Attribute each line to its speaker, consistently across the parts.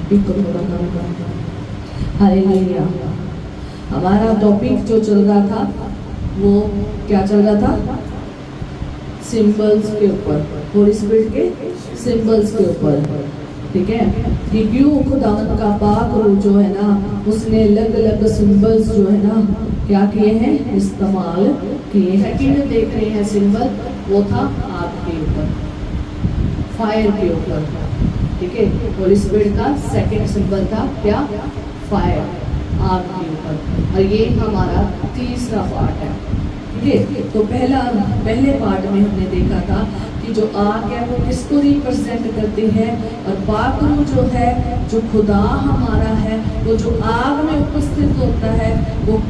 Speaker 1: Topic को थोड़ा करूँगा। हालेलुया। हमारा टॉपिक जो चल रहा था वो क्या चल रहा था? सिंबल्स के ऊपर, होली स्पिरिट के सिंबल्स के ऊपर, ठीक है। कि क्यों खुदावंद का पाक रूह जो है ना, उसने अलग अलग सिंबल्स जो है ना क्या किए हैं, इस्तेमाल किए हैं। कि में देख रहे हैं सिंबल, वो था आग के ऊपर, फायर के ऊपर, ठीक है। होली स्पिरिट का सेकंड सिंबल था क्या? फायर, आग के ऊपर। और ये हमारा तीसरा पार्ट है, ठीक है। तो पहले पार्ट में हमने देखा था कि जो आग है वो किसको रिप्रेजेंट करती है, और पाक रूह जो है, जो खुदा हमारा है, वो जो आग में उपस्थित होता है, वो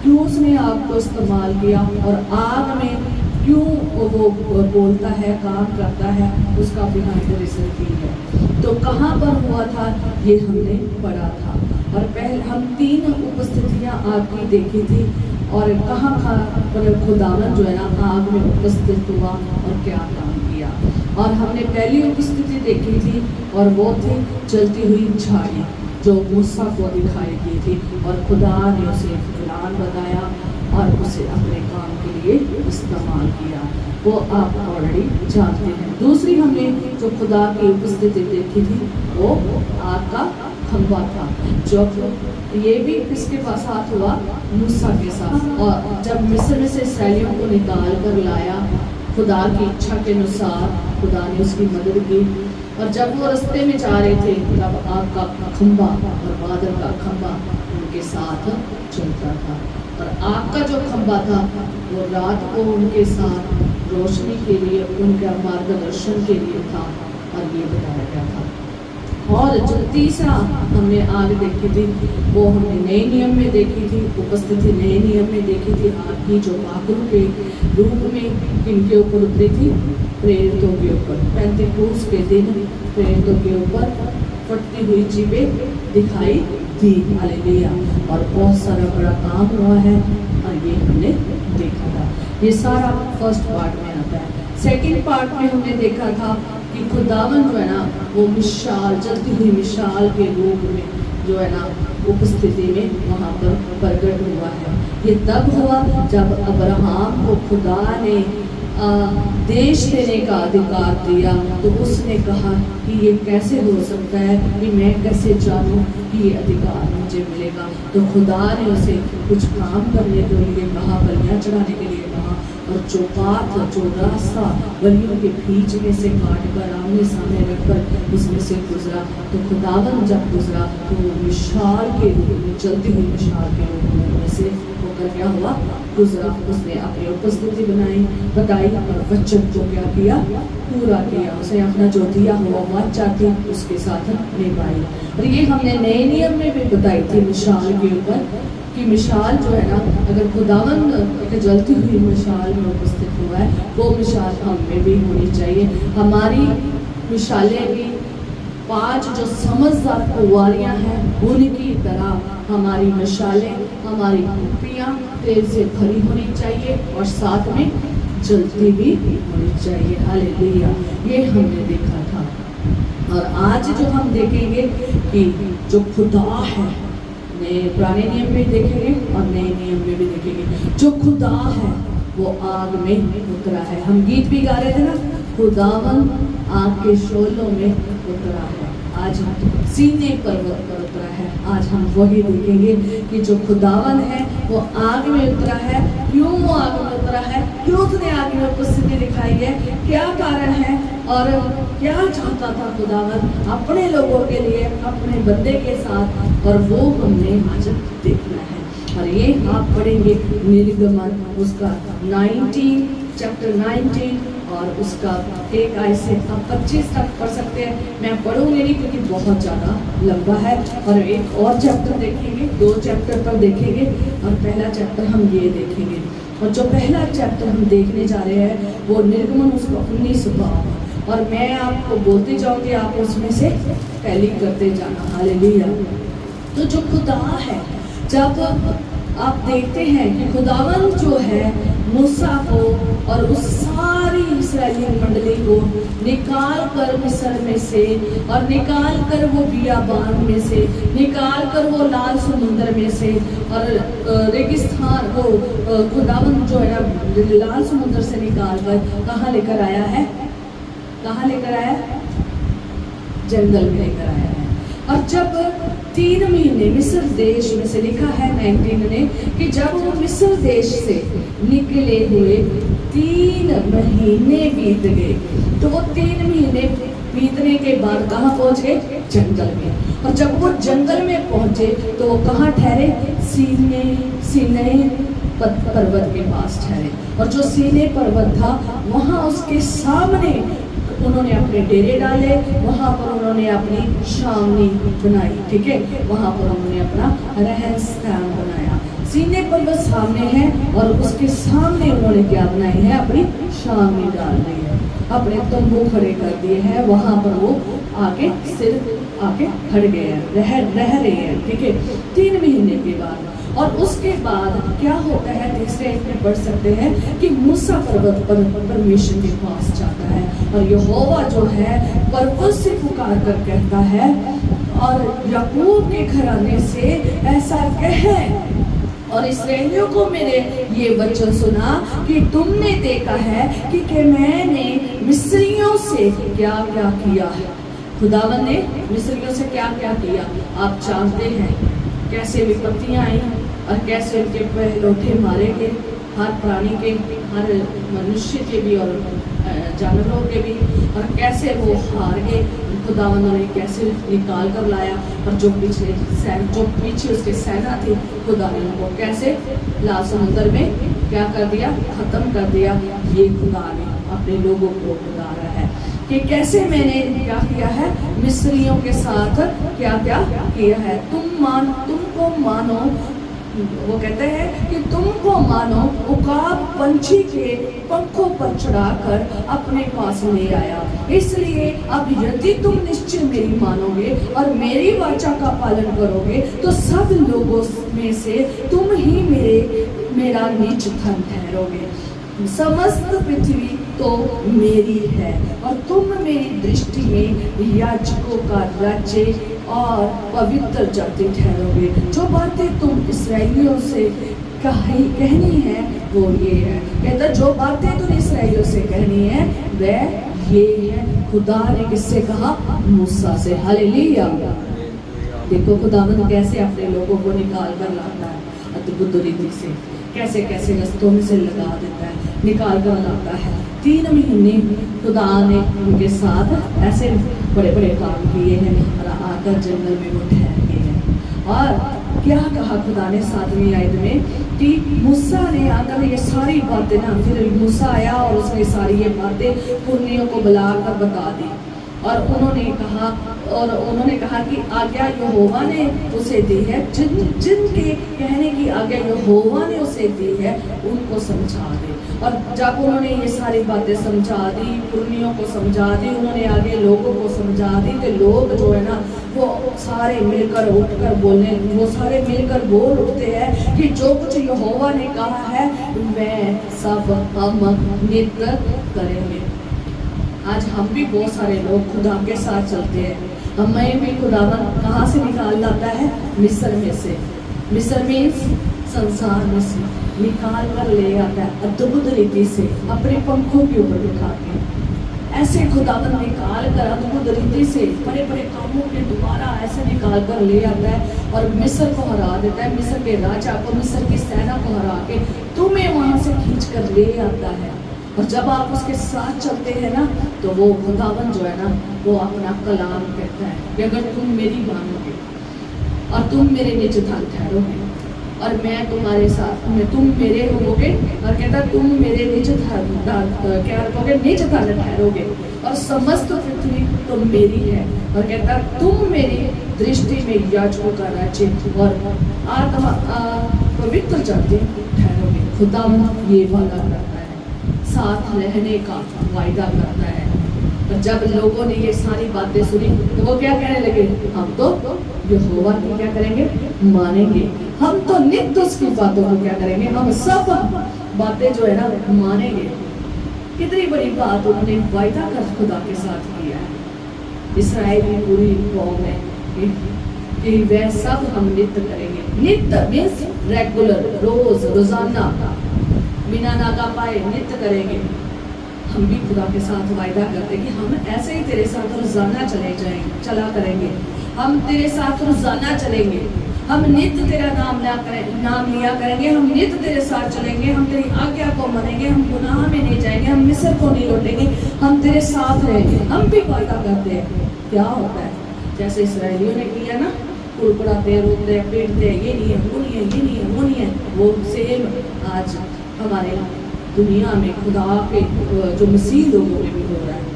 Speaker 1: क्यों उसने आग को इस्तेमाल किया और आग में क्यों वो बोलता है, काम करता है, उसका बिहाइंड रीजन भी है। तो कहाँ पर हुआ था ये हमने पढ़ा था, और पहले हम 3 उपस्थितियाँ आग की देखी थी, और कहाँ पर खुदावन जो है ना आग में उपस्थित हुआ और क्या काम किया। और हमने पहली उपस्थिति देखी थी, और वो थी चलती हुई झाड़ी जो मूसा को दिखाई दी थी, और खुदा ने उसे प्लान बताया और उसे अपने काम के लिए इस्तेमाल किया। वो आप ऑलरेडी जानते हैं। दूसरी हमने जो खुदा की उपस्थिति देखी थी वो आग का खंभा था, जो ये भी किसके पास हाथ हुआ? मूसा के साथ। और जब मिस्र में से इसराइलियों को निकाल कर लाया, खुदा की इच्छा के अनुसार खुदा ने उसकी मदद की। और जब वो रास्ते में जा रहे थे तब आग का खंभा और बादल का खंभा उनके साथ चलता था। और आग का जो खंभा था वो रात को उनके साथ रोशनी के लिए, उनका मार्गदर्शन के लिए था, और ये बताया गया था। और जो तीसरा हमने आग देखी थी वो हमने नए नियम में देखी थी, उपस्थिति नए नियम में देखी थी। आग की जो पाक रूह के रूप में किनके ऊपर उतरी थी? प्रेरितों के ऊपर। पेंतिकोस्त के दिन प्रेरितों के ऊपर फटती हुई जीभें दिखाई दी। हालेलुया। और बहुत सारा बड़ा काम हुआ है, और ये हमने देखा था। ये सारा फर्स्ट पार्ट में आता है। सेकंड पार्ट में हमने देखा था कि खुदावन जो है ना वो मिसाल, जलती हुई मिसाल के रूप में जो है ना उपस्थिति में वहाँ पर प्रकट हुआ है। ये तब हुआ जब अब्राहम को खुदा ने देश देने का अधिकार दिया, तो उसने कहा कि ये कैसे हो सकता है, कि मैं कैसे जानूं कि ये अधिकार मुझे मिलेगा। तो खुदा ने उसे कुछ काम करने के लिए कहा, बलियाँ चढ़ाने के लिए कहा, और जो पाथ, जो रास्ता बलियों के बीच में से काट कर आमने सामने रखकर उसमें से गुजरा। तो खुदावन जब गुजरा तो वो मिसाल के रूप में, चलती हुई मिसाल के रूप में से होकर क्या हुआ? गुजरा। उसने अपनी उपस्थिति बताई और वचन को क्या किया? पूरा किया। उसे अपना जो दिया हुआ वाचा थी उसके साथ निभाई। और ये हमने नए नियम में भी बताई थी मिसाल के ऊपर, कि मिसाल जो है ना, अगर खुदावन एक जलती हुई मिसाल में उपस्थित हुआ है, वो मिसाल हम में भी होनी चाहिए। हमारी मिसालें भी 5 जो समझदार कुंवारियाँ हैं उनकी तरह हमारी मिसालें, हमारी कुप्पियाँ तेल से भरी होनी चाहिए, और साथ में जलती भी होनी चाहिए। हालेलुया। ये हमने देखा था। और आज जो हम देखेंगे कि जो खुदा है, नए पुराने नियम में देखेंगे और नए नियम में भी देखेंगे, जो खुदा है वो आग में उतरा है। हम गीत भी गा रहे थे ना, खुदावन आग के शोलों में उतरा है, आज सीने पर्वत पर उतरा है। आज हम वही देखेंगे कि जो खुदावन है वो आग में उतरा है। क्यों वो आग में उतरा है? क्यों उसने आग में उपस्थिति दिखाई है? क्या कारण है? और क्या चाहता था खुदावन अपने लोगों के लिए, अपने बंदे के साथ? और वो हमने आज देखना है। और ये आप पढ़ेंगे निर्गमन उसका 19 चैप्टर 19 और उसका 1 आयत से आप 25 तक पढ़ सकते हैं। मैं पढ़ूंगी नहीं क्योंकि बहुत ज़्यादा लंबा है। और एक और चैप्टर देखेंगे, 2 चैप्टर पर देखेंगे, और पहला चैप्टर हम ये देखेंगे। और जो पहला चैप्टर हम देखने जा रहे हैं वो निर्गमन उसका 19 बाब, और मैं आपको बोलती जाऊंगी, आप उसमें से टैली करते जाना। हालेलुया। तो जो खुदा है, जब आप देखते हैं कि खुदावन जो है मूसा को और उस सारी इस्राएली मंडली को निकाल कर मिस्र में से, और निकाल कर वो बियाबान में से, निकाल कर वो लाल समुद्र में से, और रेगिस्तान को खुदावन जो है ना लाल समुद्र से निकाल कर कहाँ लेकर आया है? कहाँ लेकर आया? जंगल में लेकर आया है। और जब 3 महीने मिस्र देश में से, लिखा है 19 ने कि जब वो मिस्र देश से निकले हुए 3 महीने बीत गए, तो वो 3 महीने बीतने के बाद कहाँ पहुंच गए? जंगल में। और जब वो जंगल में पहुंचे तो वो कहाँ ठहरे? सीनै पर्वत के पास ठहरे। और जो सीनै पर्वत था वहाँ उसके सामने उन्होंने अपने डेरे डाले, वहाँ पर उन्होंने अपनी छावनी बनाई, ठीक है, वहाँ पर उन्होंने अपना रहन स्थान बनाया। सीनै पर्वत सामने है और उसके सामने उन्होंने क्या बनाई है? अपनी छावनी डाल दी है, अपने तंबू खड़े कर दिए हैं, वहाँ पर वो आके सिर्फ आके खड़ गए हैं, रह रहे हैं, ठीक है, 3 महीने के बाद। और उसके बाद क्या होता है? तीसरे में पढ़ सकते हैं कि मूसा पर्वत पर परमेश्वर के पास जाता है और यहोवा जो है पर्वत से पुकार कर कहता है, और याकूब के घराने से ऐसा कह और इस्राएलियों को मेरे ये वचन सुना कि तुमने देखा है कि मैंने मिस्रियों से क्या क्या किया है। खुदावन ने मिस्रियों से क्या क्या किया आप जानते हैं, कैसे विपत्तियां आई और कैसे उनके पहलौठे मारे गए, हर प्राणी के, हर मनुष्य के भी और जानवरों के भी, और कैसे वो हार गए। खुदावन ने कैसे निकाल कर लाया, और जो पीछे उसके सेना थी, खुदा ने उनको कैसे लाल समुद्र में क्या कर दिया? खत्म कर दिया। ये खुदा ने अपने लोगों को बता रहा है कि कैसे मैंने क्या किया है, मिस्रियों के साथ क्या क्या किया है। तुमको मानो, वो कहते हैं कि तुमको मानो उकाब पंछी के पंखों पर चढ़ाकर अपने पास ले आया। इसलिए अब यदि तुम निश्चय मेरी मानोगे और मेरी वाचा का पालन करोगे तो सब लोगों में से तुम ही मेरा निज धन ठहरोगे। समस्त पृथ्वी तो मेरी है और तुम मेरी दृष्टि में याजकों का राज्य और पवित्र जाति ठहरोगे। जो बातें तुम इस्राएलियों से कहनी है वो ये है, कहता जो बातें तुम इस्राएलियों से कहनी है वह ये है। खुदा ने किससे कहा? मूसा से। हालेलुया। देखो खुदावंद कैसे अपने लोगों को निकाल कर लाता है अद्भुत रीति से, कैसे कैसे रस्तों में से लगा देता है, निकाल कर लाता है। 3 महीने खुदा ने उनके साथ ऐसे बड़े बड़े काम किए हैं और आकर जंगल में वो ठहर गए हैं। और क्या कहा खुदा ने 7वीं आयत में कि मूसा ने आकर ये सारी बातें ना, फिर मूसा आया और उसने सारी ये बातें पुरनियों को बुलाकर बता दी। और उन्होंने कहा कि आज्ञा यहोवा ने उसे दी है, जिनके कहने की आज्ञा यहोवा ने उसे दी है उनको समझा दे। और जब उन्होंने ये सारी बातें समझा दी, पुरनियों को समझा दी, उन्होंने आगे लोगों को समझा दी, तो लोग जो है ना वो सारे मिलकर उठकर बोलने, वो सारे मिलकर बोल उठते हैं कि जो कुछ यहोवा ने कहा है वह सब हम नित्य करेंगे। आज हम भी बहुत सारे लोग खुदा के साथ चलते हैं, हमें भी खुदावन कहाँ से निकाल लाता है? मिस्र में से। मिस्र मीन्स संसार में से निकाल कर ले आता है अद्भुत रीति से, अपने पंखों के ऊपर बिठा के। ऐसे खुदावन निकाल कर अद्भुत रीति से बड़े बड़े कामों के द्वारा ऐसे निकाल कर ले आता है और मिस्र को हरा देता है, मिस्र के राजा को, मिस्र की सेना को हरा के तुम्हें वहाँ से खींच कर ले आता है। और जब आप उसके साथ चलते हैं ना तो वो खुदावन जो है ना वो अपना कलाम कहता है कि अगर तुम मेरी मानोगे और तुम मेरे निज धन ठहरोगे और मैं तुम्हारे साथ में, तुम मेरे होगे, और कहता तुम मेरे निज धन क्या रखोगे? निज धन ठहरोगे और समस्त पृथ्वी तो मेरी है। और कहता तुम मेरी दृष्टि में याजकों का राज्य और आत्मा पवित्र जाति ठहरोगे। खुदावन ये वादा करता है, साथ रहने का वायदा करता है। और जब लोगों ने ये सारी बातें सुनी तो वो क्या कहने लगे? हम तो यहोवा की क्या करेंगे? मानेंगे। हम तो नित्य उसकी बातों को क्या करेंगे? हम सब बातें जो है ना मानेंगे। कितनी बड़ी बात उन्होंने वायदा कर खुदा के साथ किया है। इस्राएली पूरी कौम है कि वह सब हम नित्य करेंगे। नित्य मीन्स रेगुलर, रोज रोजाना बिना नागा पाए नित्य करेंगे। हम भी खुदा के साथ वायदा करते कि हम ऐसे ही तेरे साथ रोजाना चला करेंगे। हम तेरे साथ रोजाना चलेंगे। हम नित्य तेरा नाम लिया करेंगे। हम नित्य तेरे साथ चलेंगे। हम तेरी आज्ञा को मानेंगे। हम गुनाह में नहीं जाएंगे। हम मिस्र को नहीं लौटेंगे। हम तेरे साथ रहेंगे। हम भी वायदा करते हैं। क्या होता है जैसे इसराइलियों ने किया ना, कुड़कुड़ाते, रोते, पीटते, ये नहीं है, वो नहीं है, ये नहीं है, वो नहीं है, वो सेम आज हमारे दुनिया में खुदा के जो मसीह लोगों में भी हो रहा है।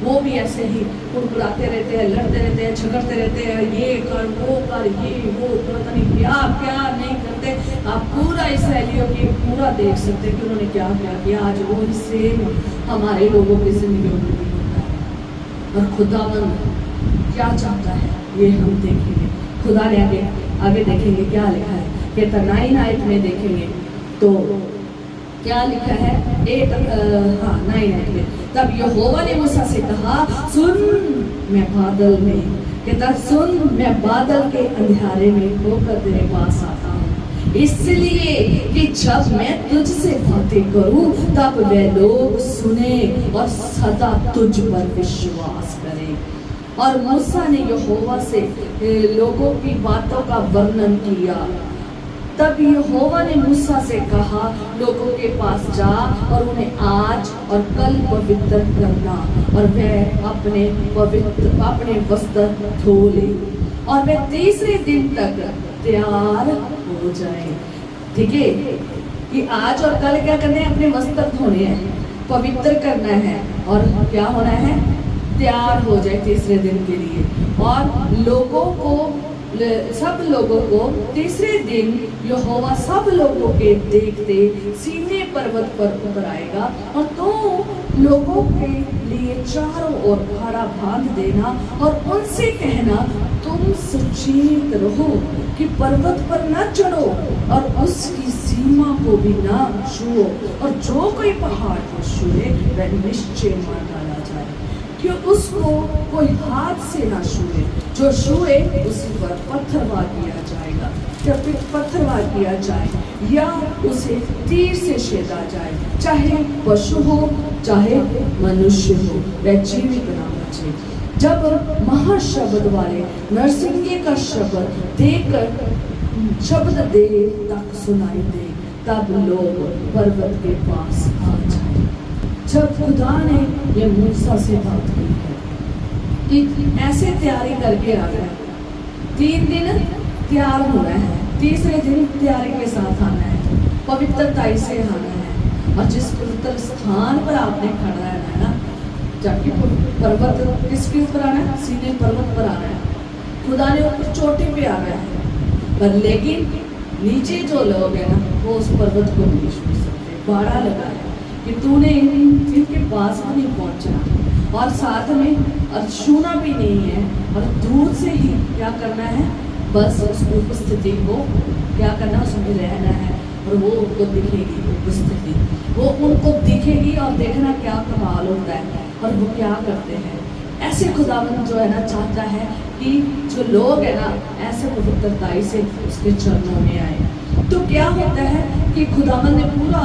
Speaker 1: वो भी ऐसे ही कुड़कुड़ाते रहते हैं, लड़ते रहते हैं, झगड़ते रहते हैं, ये कर, वो कर, ये वो, पता नहीं क्या क्या नहीं करते। आप पूरा इसराइलियों की पूरा देख सकते हैं कि उन्होंने क्या क्या किया। आज वो ही सेम हमारे लोगों की जिंदगी में भी होता है। और खुदावंद क्या चाहता है ये हम देखेंगे। खुदा ने आगे देखेंगे क्या लिखा है कि 9 में देखेंगे तो क्या लिखा है 9 में। तब यहोवा ने मूसा से कहा, सुन मैं बादल में, कहता सुन मैं बादल के अंधेरे में होकर तेरे पास आता हूँ, इसलिए कि जब मैं तुझसे बातें करूं तब वे लोग सुने और सदा तुझ पर विश्वास करें। और मूसा ने यहोवा से लोगों की बातों का वर्णन किया। तब यहोवा ने मूसा से कहा, लोगों के पास जा और उन्हें आज और कल पवित्र करना, और वह अपने वस्त्र धो ले और वह तीसरे दिन तक तैयार हो जाए। ठीक है कि आज और कल क्या करना है, अपने वस्त्र धोने हैं, पवित्र करना है और क्या होना है, तैयार हो जाए तीसरे दिन के लिए। और सब लोगों को तीसरे दिन यहोवा सब लोगों के देखते सीने पर्वत पर उतर आएगा, और तो लोगों के लिए चारों ओर भाड़ा बांध देना और उनसे कहना, तुम सचेत रहो कि पर्वत पर न चढ़ो और उसकी सीमा को भी न छुओ, और जो कोई पहाड़ को छुए वह निश्चय मार डाला जाए, कि उसको कोई हाथ से ना छुए, जो छुए उसी पर पत्थरवार किया जाएगा, या फिर पत्थरवार किया जाए या उसे तीर से छेदा जाए, चाहे पशु हो चाहे मनुष्य हो, वह जीवित ना बचे। जब महाशब्द वाले नरसिंगे का शब्द देकर शब्द देर तक सुनाई दे, तब लोग पर्वत के पास आ जाए। जब खुदा ने ये मूसा से बात की है कि ऐसे तैयारी करके आ गया, 3 दिन तैयार होना है, तीसरे दिन तैयारी के साथ आना है, पवित्रता से आना है, और जिस पवित्र स्थान पर आपने खड़ा है ना, जबकि पर्वत किसके ऊपर आना है, सीने पर्वत पर आना है, खुदा ने ऊपर चोटी पे आना है, पर लेकिन नीचे जो लोग हैं ना, वो उस पर्वत को नहीं छू सकते। बाड़ा लगा है कि तूने इनके पास भी नहीं पहुंचना, और साथ में और छूना भी नहीं है, और दूर से ही क्या करना है, बस उस उपस्थिति को क्या करना, उसमें रहना है, और वो उनको दिखेगी उपस्थिति, वो उनको दिखेगी, और देखना क्या कमाल होता है, और वो क्या करते हैं। ऐसे खुदावंद जो है ना चाहता है कि जो लोग है ना ऐसे पवित्रताई से उसके चरणों में आए। तो क्या होता है कि खुदावंद ने पूरा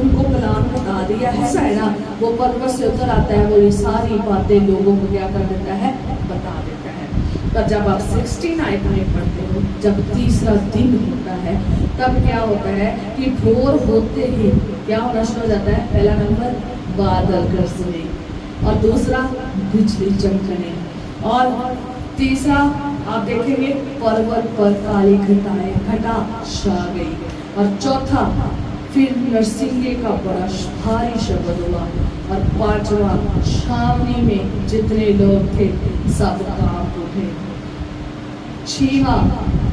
Speaker 1: उनको कलाम बता दिया है, ऐसा है ना, वो पर्वत से उतर आता है, वो ये सारी बातें लोगों को क्या कर देता है, बता देता है। पर जब आप 69 में पढ़ते हो, जब तीसरा दिन होता है, तब क्या होता है कि भोर होते ही क्या होना शुरू हो जाता है, पहला नंबर बादल गरजने, और दूसरा बिजली चमकने, और तीसरा आप देखेंगे पर्वत पर काली घटा छा गई, और चौथा फिर नरसिंगे का बड़ा भारी शब्द हुआ, और पांचवा छावनी में जितने लोग थे सब कांप उठे। छठवां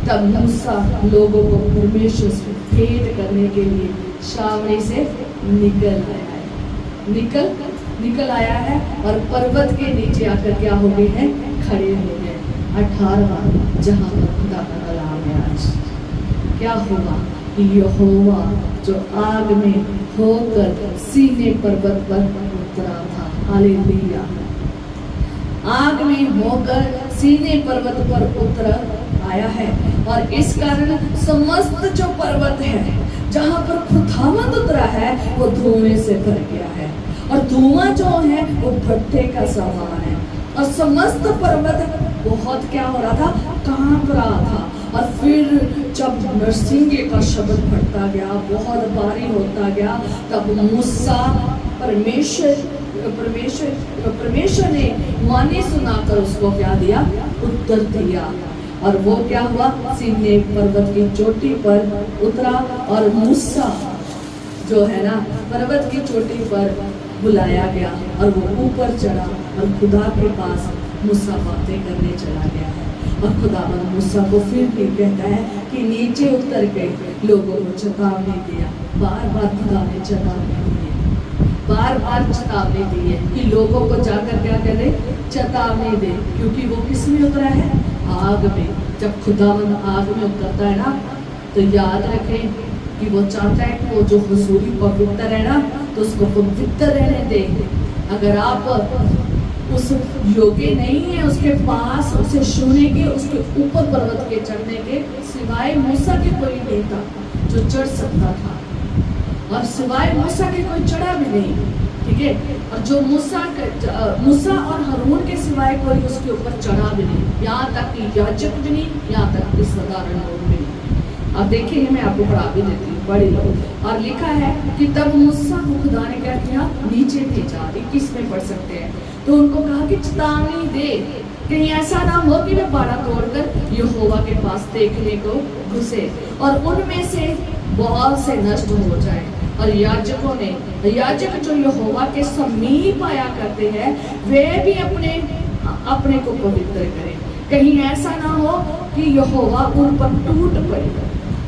Speaker 1: तब मूसा लोगों को परमेश्वर से भेंट करने के लिए छावनी से निकल आया है, और पर्वत के नीचे आकर क्या हो गए हैं, खड़े हो गए। 18वां जहां पर खुदा का कलाम है, आज क्या होगा यहोवा जो आग में होकर सीने पर्वत पर उतरा था। हालेलुया। आग में होकर सीने पर्वत पर उतर आया है और इस कारण समस्त जो पर्वत है जहां पर खुदावंद उतरा है वो धुएं से भर गया है और धुआं जो है वो भट्ठे का समान है और समस्त पर्वत बहुत क्या हो रहा था, कांप रहा था। और फिर जब नरसिंह का शब्द बढ़ता गया, बहुत भारी होता गया, तब मूसा परमेश्वर ने वाणी सुनाकर उसको क्या दिया, उत्तर दिया। और वो क्या हुआ, सीने पर्वत की चोटी पर उतरा और मूसा जो है ना पर्वत की चोटी पर बुलाया गया और वो ऊपर चढ़ा और खुदा के पास मूसा बातें करने चला गया है। और खुदावंद मूसा को फिर भी कहता है कि नीचे उतर के लोगों को चेतावनी दिया। बार बार खुदा ने चेतावनी दी है, बार बार चेतावनी दी है कि लोगों को जाकर क्या करे, चेतावनी दे। क्योंकि वो किस में उतरा है, आग में। जब खुदावंद आग में उतरता है ना तो याद रखें कि वो चाहता है कि वो जो हुजूरी पवित्र है ना तो उसको पवित्र रहने दे। अगर आप उस योग्य नहीं है उसके पास उसे छूने के, उसके ऊपर पर्वत के चढ़ने के, सिवाय मूसा के कोई नहीं था जो चढ़ सकता था और सिवाय मूसा के कोई चढ़ा भी नहीं, ठीक है। और जो मूसा और हारून के सिवाय कोई उसके ऊपर चढ़ा भी नहीं, यहाँ तक कि याजक भी नहीं, यहाँ तक कि साधारण लोग भी नहीं। अब देखेंगे, मैं आपको पढ़ा भी देती हूँ, बड़े लोग। और लिखा है कि तब मूसा को खुदा ने क्या किया, नीचे भेजा। 21 में पढ़ सकते हैं। तो उनको कहा कि चेतावनी दे, कहीं ऐसा ना हो कि वे बाड़ा तोड़कर यहोवा के पास देखने को घुसे और उनमें से बहुत से नष्ट हो जाए। और याजक जो यहोवा के समीप आया करते हैं वे भी अपने को पवित्र करें, कहीं ऐसा ना हो कि यहोवा उन पर टूट पड़े।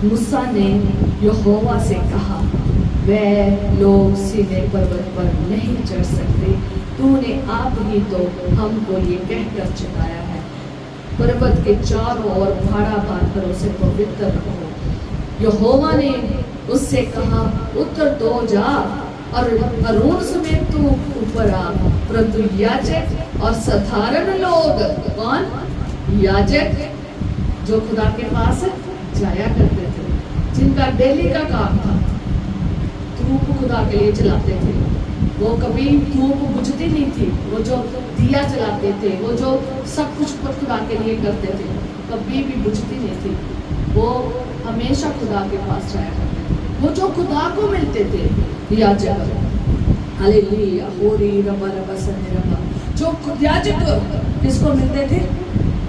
Speaker 1: मूसा ने यहोवा से कहा, वे लोग सीने पर्वत पर नहीं चढ़ सकते, तूने आप ही तो हमको ये कहकर चलाया है, पर्वत के चारों ओर भाड़ा बांधकर उसे पवित्र रखो। यहोवा ने उससे कहा, उत्तर तो जा और हारून समेत तू ऊपर आ, परंतु याजक और साधारण लोग, कौन, याजक जो खुदा के पास जाया करते थे, जिनका डेली का काम था, धूप खुदा के लिए जलाते थे, वो कभी धूप बुझती नहीं थी, वो जो दिया जलाते थे, वो जो सब कुछ खुदा के लिए करते थे, कभी भी बुझती नहीं थी, वो हमेशा खुदा के पास जाया करते थे, वो जो खुदा को मिलते थे याजक। हालेलुया, होरी रबा रबा सने रबा, जो याजक किसको मिलते थे,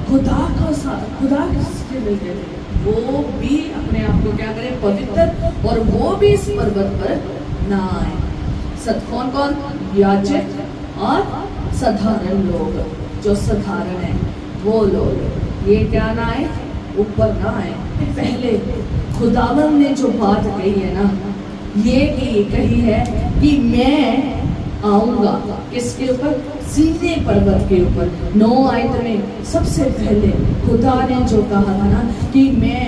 Speaker 1: खुदा को साथ, खुदा किसके मिलते थे, वो भी अपने आप को क्या करें, पवित्र, और वो भी इस पर्वत पर ना आए। कौन कौन, याजक और साधारण लोग, जो साधारण है वो लोग, ये क्या ना आए, ऊपर ना आए। पहले खुदावन ने जो बात कही है ना, ये कही है कि मैं आऊंगा किसके ऊपर, सीने पर्वत के ऊपर। 9 आयत में सबसे पहले खुदा ने जो कहा था ना कि मैं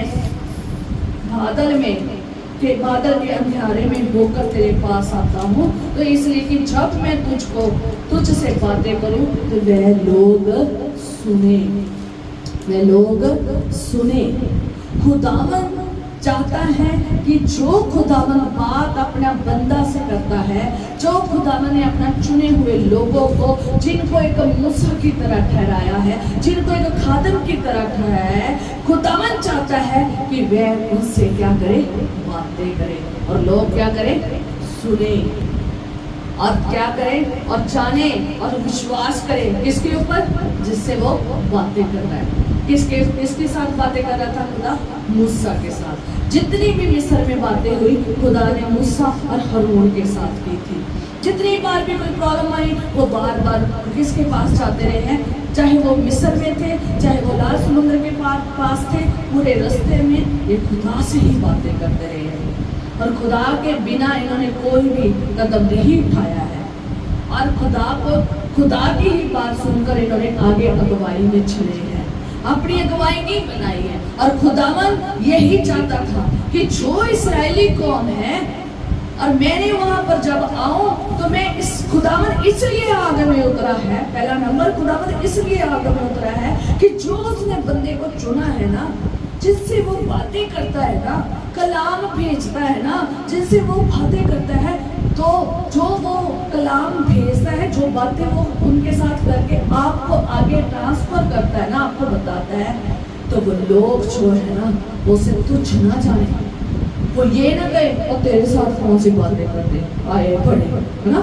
Speaker 1: बादल के अंधेरे में होकर तेरे पास आता हूँ, तो इसलिए कि जब मैं तुझसे बातें करूँ तो वे लोग सुने। खुदावन चाहता है कि जो खुदावन बात अपना बंदा से करता है, जो खुदावन ने अपना चुने हुए लोगों को, जिनको एक मूसा की तरह ठहराया है, जिनको एक खादम की तरह ठहराया है, खुदावन चाहता है कि वह उनसे क्या करे, बातें करे, और लोग क्या करें, सुने और क्या करें, और जाने और विश्वास करें किसके ऊपर, जिससे वो बातें कर रहा है। किसके साथ बातें कर रहा था खुदा, मूसा के साथ। जितनी भी मिस्र में बातें हुई खुदा ने मूसा और हारून के साथ की थी। जितनी बार भी कोई प्रॉब्लम आई वो बार बार किसके पास जाते रहे हैं, चाहे वो मिस्र में थे, चाहे वो लाल समुद्र के पास थे, पूरे रास्ते में ये खुदा से ही बातें करते रहे हैं और खुदा के बिना इन्होंने कोई भी कदम नहीं उठाया है। और खुदा की ही बात सुनकर इन्होंने आगे अगुवाई में चले हैं, अपनी अगुवाई नहीं बनाई है। और खुदावन यही चाहता था कि जो इस्राएली कौम है, और मैंने वहां पर जब आऊं तो मैं इस खुदावन इसलिए आग में उतरा है, पहला नंबर खुदावन इसलिए आग में उतरा है कि जो उसने बंदे को चुना है ना, जिससे वो बातें करता है ना, कलाम भेजता है ना, जिनसे वो बातें करता है, तो जो वो कलाम भेजता है, जो बातें वो उनके साथ करके आपको आगे ट्रांसफर करता है ना, आपको बताता है, तो वो लोग जो है ना वो उसे तुच्छ ना जाने, वो ये ना कहे और तेरे साथ कौन सी बातें करते आए पड़े, है ना।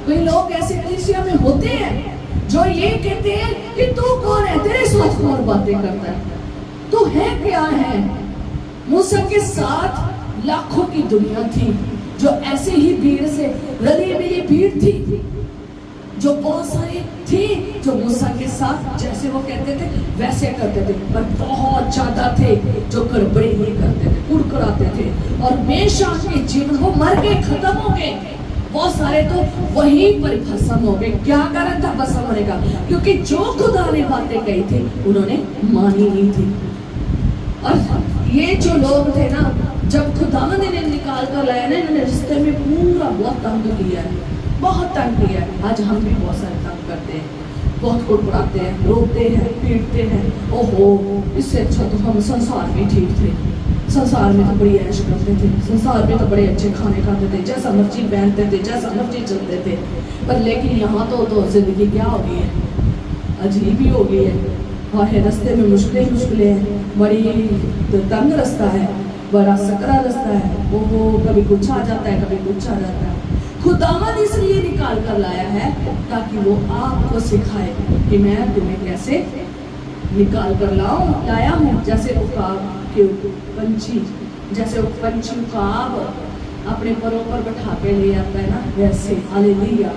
Speaker 1: कई लोग ऐसे कलीसिया में होते हैं जो ये कहते हैं कि तू कौन है, तेरे साथ कौन बातें करता है, तू है क्या है। मूसा के साथ लाखों की दुनिया थी जो ऐसे ही भीड़ से रली मिली भीड़ थी, जो बहुत सारे थे जो मूसा के साथ जैसे वो कहते थे वैसे करते थे, पर बहुत ज्यादा थे जो गड़बड़ी ही करते थे, कुड़कुड़ाते थे और हमेशा के जीवन वो मर गए, खत्म हो गए। बहुत सारे तो वहीं पर भस्म हो गए। क्या कारण था भस्म होने का? क्योंकि जो खुदा ने बातें कही थी उन्होंने मानी नहीं थी। और ये जो लोग थे ना, जब खुदावंद ने निकाल कर लाया ना, इन्होंने रिश्ते में पूरा बहुत तंग किया है, बहुत तंग किया है। आज हम भी बहुत सारे तंग करते हैं, बहुत कुड़कुड़ाते हैं, रोते हैं, पीटते हैं। ओहो, इससे अच्छा तो हम संसार में ठीक थे, संसार में तो बड़ी ऐश करते थे, संसार में तो बड़े अच्छे खाने खाते थे, जैसा मर्जी पहनते थे, जैसा मर्जी चलते थे। पर लेकिन यहाँ तो जिंदगी क्या हो गई है, अजीब ही हो गई है। और है रास्ते में मुश्किलें हैं, बड़ी तंग रास्ता है, बड़ा सकरा रास्ता है। वो कभी कुछ आ जाता है, कभी कुछ आ जाता है। खुदावंद इसलिए निकाल कर लाया है ताकि वो आपको सिखाए कि मैं तुम्हें कैसे निकाल कर लाया हूँ। जैसे उकाब के पंछी, जैसे वो पंछी उकाब अपने परों पर बैठा के ले आता है ना, वैसे हालेलुया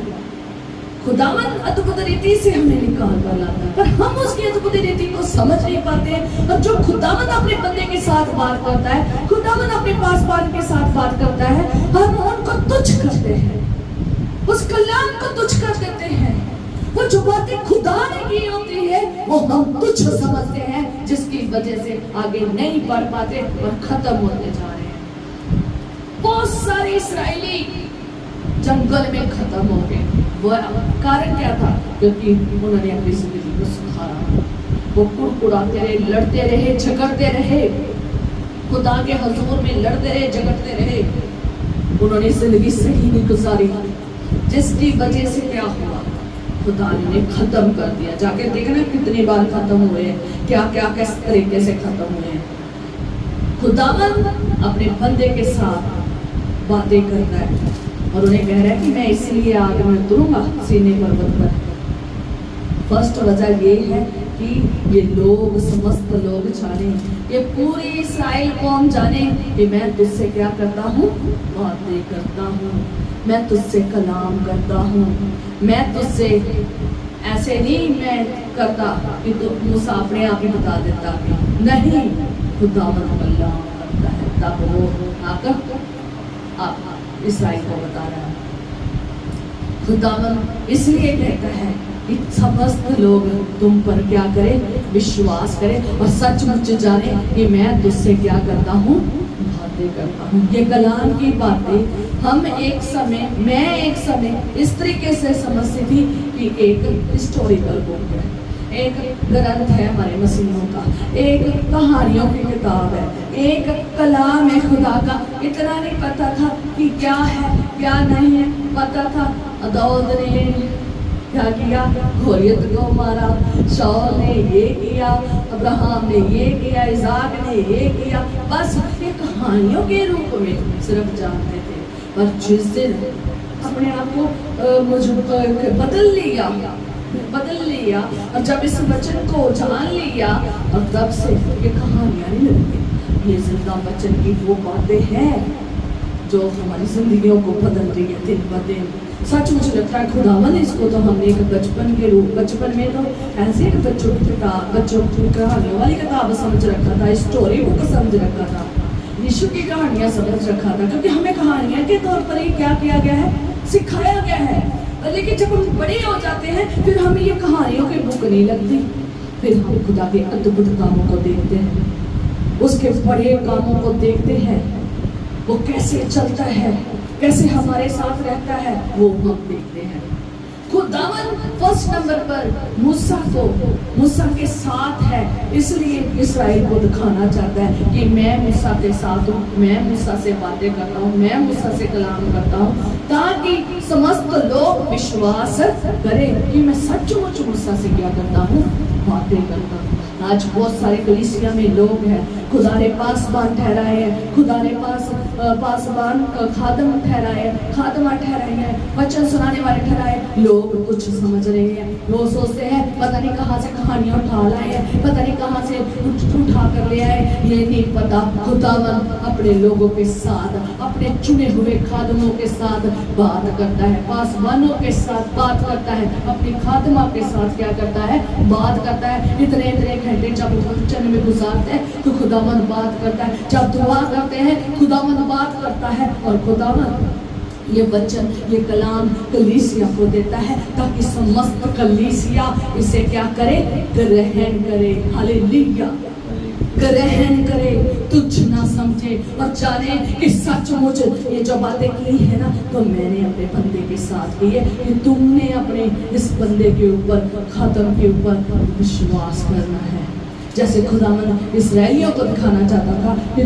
Speaker 1: खुदावंद अद्भुत रीति से हमें निकाल कर लाता है, पर हम उसकी अद्भुत रीति को समझ नहीं पाते हैं। और जो खुदावंद अपने बंदे के साथ बात करता है, खुदावंद अपने पासवान के साथ बात करता है, हम उनको तुच्छ करते हैं, उस कलाम को तुच्छ कर देते हैं। वो जो बातें खुदा ने की होती है वो हम तुच्छ समझते हैं, जिसकी वजह से आगे नहीं बढ़ पाते और खत्म होते जा रहे हैं। बहुत सारे इस्राएली जंगल में खत्म हो गए। वो कारण क्या था? क्योंकि उन्होंने अपनी जिंदगी को सुधारा। वो कुड़कुड़ाते रहे, लड़ते रहे, झगड़ते रहे, खुदा के हजूर में लड़ते रहे, झगड़ते रहे। उन्होंने जिंदगी सही नहीं गुजारी, जिसकी वजह से क्या हुआ, खुदा ने खत्म कर दिया। जाके देखना कितनी बार खत्म हुए हैं, क्या क्या किस तरीके से खत्म हुए हैं। खुदावंद अपने बंदे के साथ बातें करता है और उन्हें कह रहा है कि मैं इसलिए आग में उतरूंगा सीने पर्वत पर। फर्स्ट वजह ये है कि ये लोग, समस्त लोग जाने, ये पूरी इस्राएल कौम जाने कि मैं तुझसे क्या करता हूँ, बातें करता हूँ, मैं तुझसे कलाम करता हूँ, मैं तुझसे ऐसे नहीं मैं करता कि तो मूसा अपने आप ही बता देता, नहीं, खुदावंद कलाम करता है, तब वो आकर आप इस्राएल को बता रहा है। खुदावंद इसलिए कहता है कि समस्त लोग तुम पर क्या करें, विश्वास करें और सचमुच जाने कि मैं तुझसे क्या करता हूँ, बातें करता हूँ। ये कलाम की बातें हम एक समय, मैं एक समय इस तरीके से समझती थी कि एक हिस्टोरिकल बुक है, एक ग्रंथ है हमारे मसीहों का, एक कहानियों की किताब है, एक कलाम है खुदा का। इतना नहीं पता था कि क्या है क्या नहीं है। पता था दाऊद ने क्या किया, गोलियत को मारा, शाऊल ने ये किया, अब्राहम ने ये किया, इसाक ने ये किया, बस ये कहानियों के रूप में सिर्फ जानते थे। पर जिस दिन अपने आप को मुझे बदल लिया और जब इस वचन को जान लिया और तब से ये कहानियां नहीं लगती, ये जिंदा वचन की वो बातें हैं जो हमारी जिंदगियों को बदल रही है दिन ब दिन। सच मुझे लगता है खुदावंद इसको तो हमने एक बचपन में तो ऐसे एक बच्चों की किताब, बच्चों की कहानियों वाली किताब समझ रखा था, स्टोरी बुक समझ रखा था, यीशु की कहानियां समझ रखा था, क्योंकि हमें कहानियां के तौर पर ही क्या किया गया है, सिखाया गया है। लेकिन जब हम बड़े हो जाते हैं फिर हमें ये कहानियों की बुक नहीं लगती, फिर हम खुदा के अद्भुत कामों को देखते हैं। उसके बड़े कामों को देखते हैं, वो कैसे चलता है, कैसे हमारे साथ रहता है, वो हम देखते हैं। खुदावन फर्स्ट नंबर पर मूसा के साथ है, इसलिए इस्राएल को दिखाना चाहता है कि मैं मूसा के साथ हूँ, मैं मूसा से बातें करता हूँ, मैं मूसा से कलाम करता हूँ, ताकि समस्त लोग विश्वास करें कि मैं सचमुच मूसा से क्या करता हूँ, बातें करता हूँ। आज बहुत सारे कलीसिया में लोग हैं, खुदा ने पासबान ठहराए हैं, खुदा ने पासबान खादम ठहराए हैं, खादमा ठहराए हैं, वचन सुनाने वाले ठहराए। लोग कुछ समझ रहे हैं, वो सोचते हैं पता नहीं कहाँ से कहानियां उठा लाए हैं, पता नहीं कहाँ से उठा कर ले आए, ये नहीं पता। खुदावन अपने लोगों के साथ, अपने चुने हुए खादमों के साथ बात करता है, पासबानों के साथ बात करता है, अपनी खादमा के साथ क्या करता है, बात करता है। इतने घंटे जब वचन में गुजारते हैं तो खुदावन बात करता है, जब दुआ करते हैं खुदावन बात करता है, और खुदावन ये वचन, ये कलाम कलीसिया को देता है ताकि समस्त कलीसिया इसे क्या करे, ग्रहण करे। हालेलुया, ग्रहण करे, तुझ ना समझे और जाने कि सचमुच ये जो बातें की है ना, तो मैंने अपने बंदे के साथ की है, कि तुमने अपने इस बंदे के ऊपर, खातम के ऊपर विश्वास करना है। जैसे खुदावन इस्राएलियों को दिखाना चाहता था कि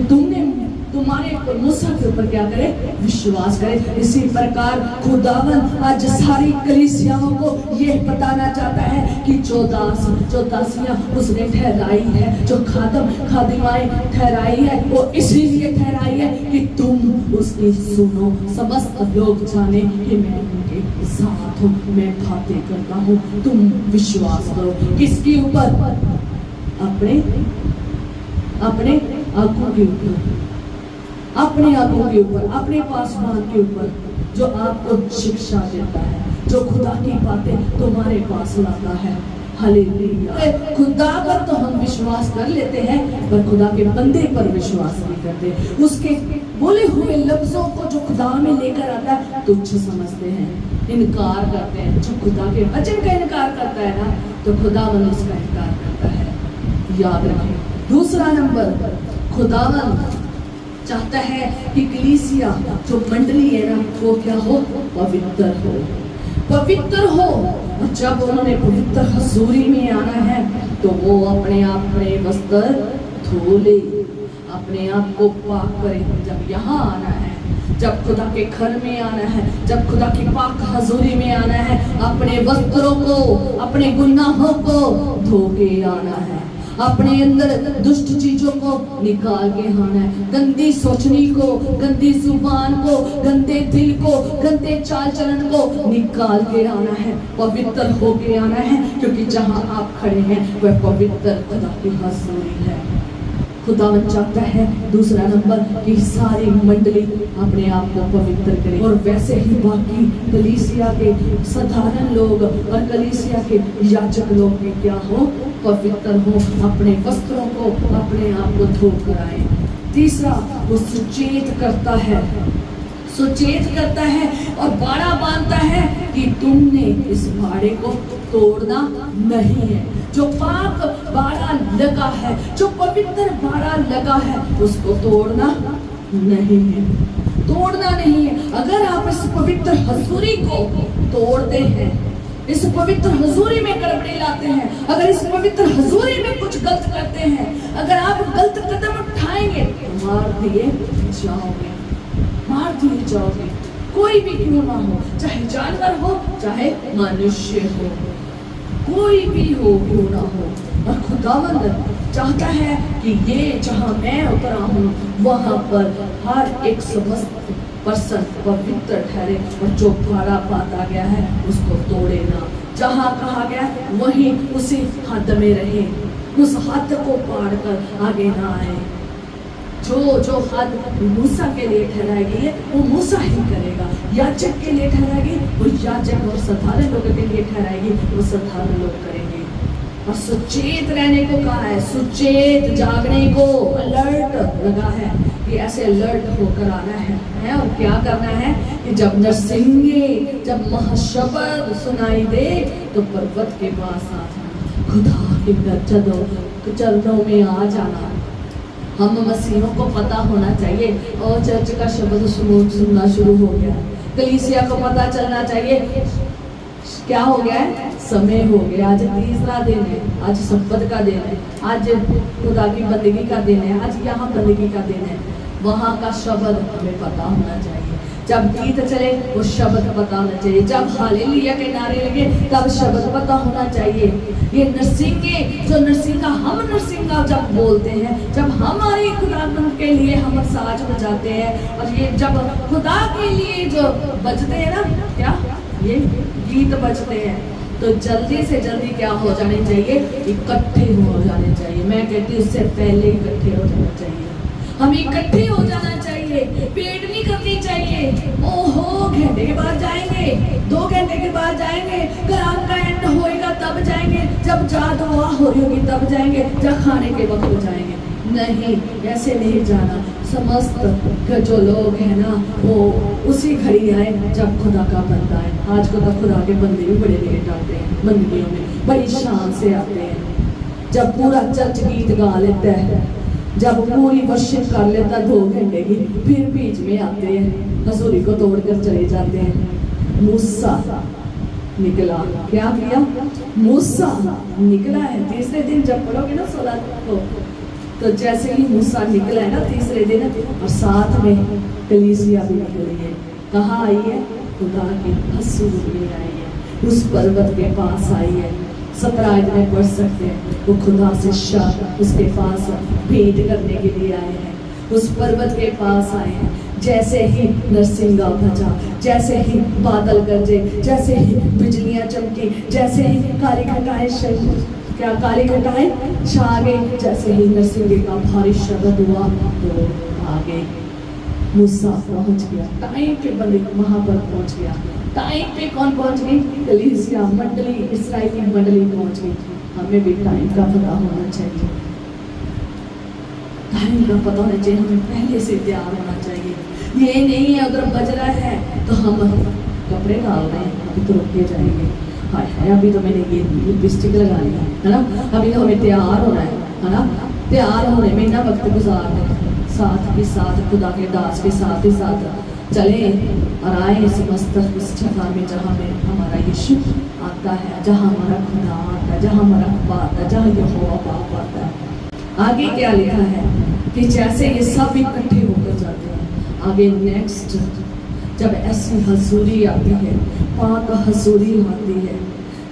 Speaker 1: तुम्हारे ऊपर, मूसा के ऊपर क्या करे, विश्वास करे। इसी प्रकार खुदावन आज सारी कलीसियाओं को ये बताना चाहता है कि जो दासियां उसने ठहराई है, जो खादिमाएं ठहराई है, वो इसीलिए ठहराई है कि तुम उसकी सुनो, समस्त लोग जाने कि मैं उनके साथ हूँ, मैं बातें करता हूँ, तुम विश्वास करो। किसके ऊपर? अपने आंखों के ऊपर, अपने आंखों के ऊपर, अपने पासबान के ऊपर, जो आपको शिक्षा देता है, जो खुदा की बातें तुम्हारे पास लाता है। हालेलुया। खुदा पर तो हम विश्वास कर लेते हैं, पर खुदा के बंदे पर विश्वास नहीं करते। उसके बोले हुए लफ्जों को जो खुदा में लेकर आता है तुच्छ समझते हैं, इनकार करते हैं। जो खुदा के वचन का इनकार करता है ना, तो खुदावन उसका इनकार करता है। याद रखें। दूसरा नंबर, खुदावन चाहता है कि कलीसिया, जो मंडली है ना, वो क्या हो, पवित्र हो, पवित्र हो। और जब उन्होंने पवित्र हजूरी में आना है तो वो अपने आप में वस्त्र धो ले, अपने आप को पाक करे। जब यहाँ आना है, जब खुदा के घर में आना है, जब खुदा की पाक हजूरी में आना है, अपने वस्त्रों को, अपने गुनाहों को धो के आना है, अपने अंदर दुष्ट चीजों को निकाल के आना है, गंदी सोचनी को, गंदी जुबान को, गंदे दिल को, गंदे चाल चलन को निकाल के आना है, पवित्र हो के आना है, क्योंकि जहां आप खड़े हैं वह पवित्र खुदा की हजूरी है। खुदावन चाहता है, दूसरा नंबर, कि सारी मंडली अपने आप को पवित्र करे। और वैसे ही बाकी कलीसिया के साधारण लोग और कलीसिया के याजक लोग भी क्या हो, पवित्र हो, अपने वस्त्रों को, अपने आप को धो कर आए। तीसरा, वो सुचेत करता है, सुचेत करता है और बाड़ा बांधता है कि तुमने इस बाड़े को तोड़ना नहीं है। जो पाक बाड़ा लगा है, जो पवित्र बाड़ा लगा है, उसको तोड़ना नहीं है, तोड़ना नहीं है। अगर आप इस पवित्र हजूरी को तोड़ते हैं, इस पवित्र हजूरी में गड़बड़ी लाते हैं, अगर इस पवित्र हजूरी में कुछ गलत करते हैं, अगर आप गलत कदम उठाएंगे तो मार दिए जाओगे, मार दिए जाओगे। कोई भी क्यों ना हो, चाहे जानवर हो, चाहे मनुष्य हो, कोई भी हो क्यों ना हो। और खुदावंद चाहता है कि ये जहां मैं उतरा हूँ वहां पर हर एक समस्त पर्सन पवित्र ठहरे, और जो भाड़ा पाता गया है उसको तोड़े ना। जहां कहा गया वहीं उसी हद में रहे, उस हद को पार कर आगे ना आए। जो हद मूसा के लिए ठहराई गई है वो मूसा ही करेगा, याजक के लिए ठहराएगी वो याजक, और साधारण लोगों के लिए ठहराएगी वो साधारण लोग करेंगे। और सुचेत रहने को कहा है, सुचेत जागने को, अलर्ट लगा है कि ऐसे अलर्ट होकर आना है। और क्या करना है कि जब नरसिंगे, जब महाशब्द सुनाई दे तो पर्वत के पास आ जाना, खुदा के चरणों में आ जाना, हम मसीहों को पता होना चाहिए। और चर्च का शब्द सुनना शुरू हो गया, कलीसिया को पता चलना चाहिए क्या हो गया है, समय हो गया। आज तीसरा दिन है, आज सब्बत का दिन है, आज खुदा की बंदगी का दिन है, आज यहाँ बंदगी का दिन है। वहाँ का शब्द हमें पता होना चाहिए। जब गीत चले वो शब्द पता होना चाहिए, जब हालेलुया के नारे लगे तब शब्द पता होना चाहिए। ये नरसिंगे जो नरसिंगा, हम नरसिंगा जब बोलते हैं, जब हमारे खुदाबंद के लिए हम साज बजाते हैं, और ये जब खुदा के लिए जो बजते हैं ना, क्या ये गीत बजते हैं, तो जल्दी से जल्दी क्या हो जाने चाहिए, इकट्ठे हो जाने चाहिए। मैं कहती हूँ उससे पहले इकट्ठे हो जाना चाहिए, हम इकट्ठे हो जाना चाहिए, वेट नहीं करनी चाहिए। ओहो घंटे के बाद जाएंगे, 2 घंटे के बाद जाएंगे, कलाम का एंड होएगा तब जाएंगे, जब जा दुआ हो रही होगी तब जाएंगे, जब खाने के वक्त जाएंगे। नहीं, ऐसे नहीं जाना। समस्त जो लोग हैं ना वो उसी घड़ी आए जब खुदा का बंदा है। आज को तो खुदा के बंदे भी बड़े लेट आते हैं, मंदिरों में बड़ी शान से आते हैं। जब पूरा चर्च गीत गा लेता है, जब पूरी वर्शिप कर लेता 2 घंटे की, फिर बीच में आते हैं, हसूरी को तोड़कर चले जाते हैं। मूसा निकला, क्या किया, मूसा निकला है। तीसरे दिन जब पढ़ोगे ना 16 को, तो जैसे ही मूसा निकला है ना तीसरे दिन, और साथ में कलीसिया भी निकली है। कहाँ आई है, खुदा की हसूरी में आई है, उस पर्वत के पास आई है। 17 में पढ़ सकते हैं, वो खुदा से शाह उसके पास भेंट करने के लिए आए हैं, उस पर्वत के पास आए हैं। जैसे ही नरसिंगा बजा, जैसे ही बादल गरजे, जैसे ही बिजलियां चमकी, जैसे ही काली घटाएं क्या काली घटाएं छा गई, जैसे ही नरसिंगे का भारी शब्द हुआ तो आगे मूसा पहुंच गया, टाइम पे बंदे वहां पर पहुंच गया। टाइम पे कौन पहुंच गई, कलीसिया मंडली, इस्राएली मंडली पहुंच गई। हमें भी टाइम का पता होना चाहिए, टाइम का पता होना चाहिए, हमें पहले से तैयार होना चाहिए। ये नहीं है उधर बज रहा है तो हम कपड़े डाल रहे हैं, अभी तो रुके जाएंगे, हाय हाय अभी तो मैंने ये लिपस्टिक लगानी है ना, अभी तो हमें तैयार होना है ना। तैयार होने में ना वक्त गुजारने, साथ ही साथ खुदा के दास के साथ ही साथ चले और आए समस्त उस जगह में जहाँ में हमारा यीशु आता है, जहाँ हमारा खुदा आता है, जहाँ हमारा खुदा आता है, जहाँ यहोवा बाप आता है। आगे क्या लिखा है कि जैसे ये सब इकट्ठे होकर जाते हैं, आगे नेक्स्ट जब ऐसी हजूरी आती है, पाक हजूरी आती है,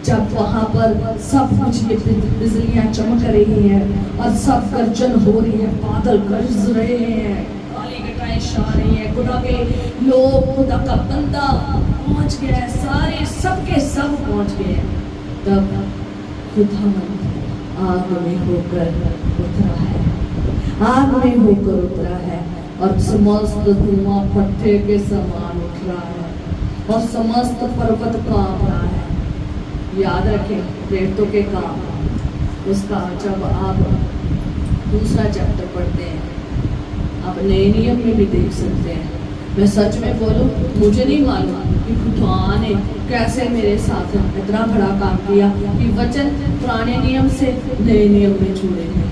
Speaker 1: जब वहाँ पर सब कुछ ये बिजलियाँ चमक रही हैं और सब गर्जन हो रही है, बादल गरज रहे हैं, काली घटाएं छा रही हैं, खुदा के लोग, खुदा का बंदा पहुँच गया है, सारे सबके सब पहुँच गए हैं। तब खुदा आग में होकर उतरा है, आग में होकर उतरा है और समस्त धुआं भट्ठे के समान उठ रहा है और समस्त पर्वत कांप रहा है। याद रखें प्रेरितों के काम, उसका जब आप दूसरा चैप्टर पढ़ते हैं आप नए नियम में भी देख सकते हैं। मैं सच में बोलूं, मुझे नहीं मालूम कि खुदा ने कैसे मेरे साथ इतना बड़ा काम किया कि वचन पुराने नियम से नए नियम में जुड़े हैं।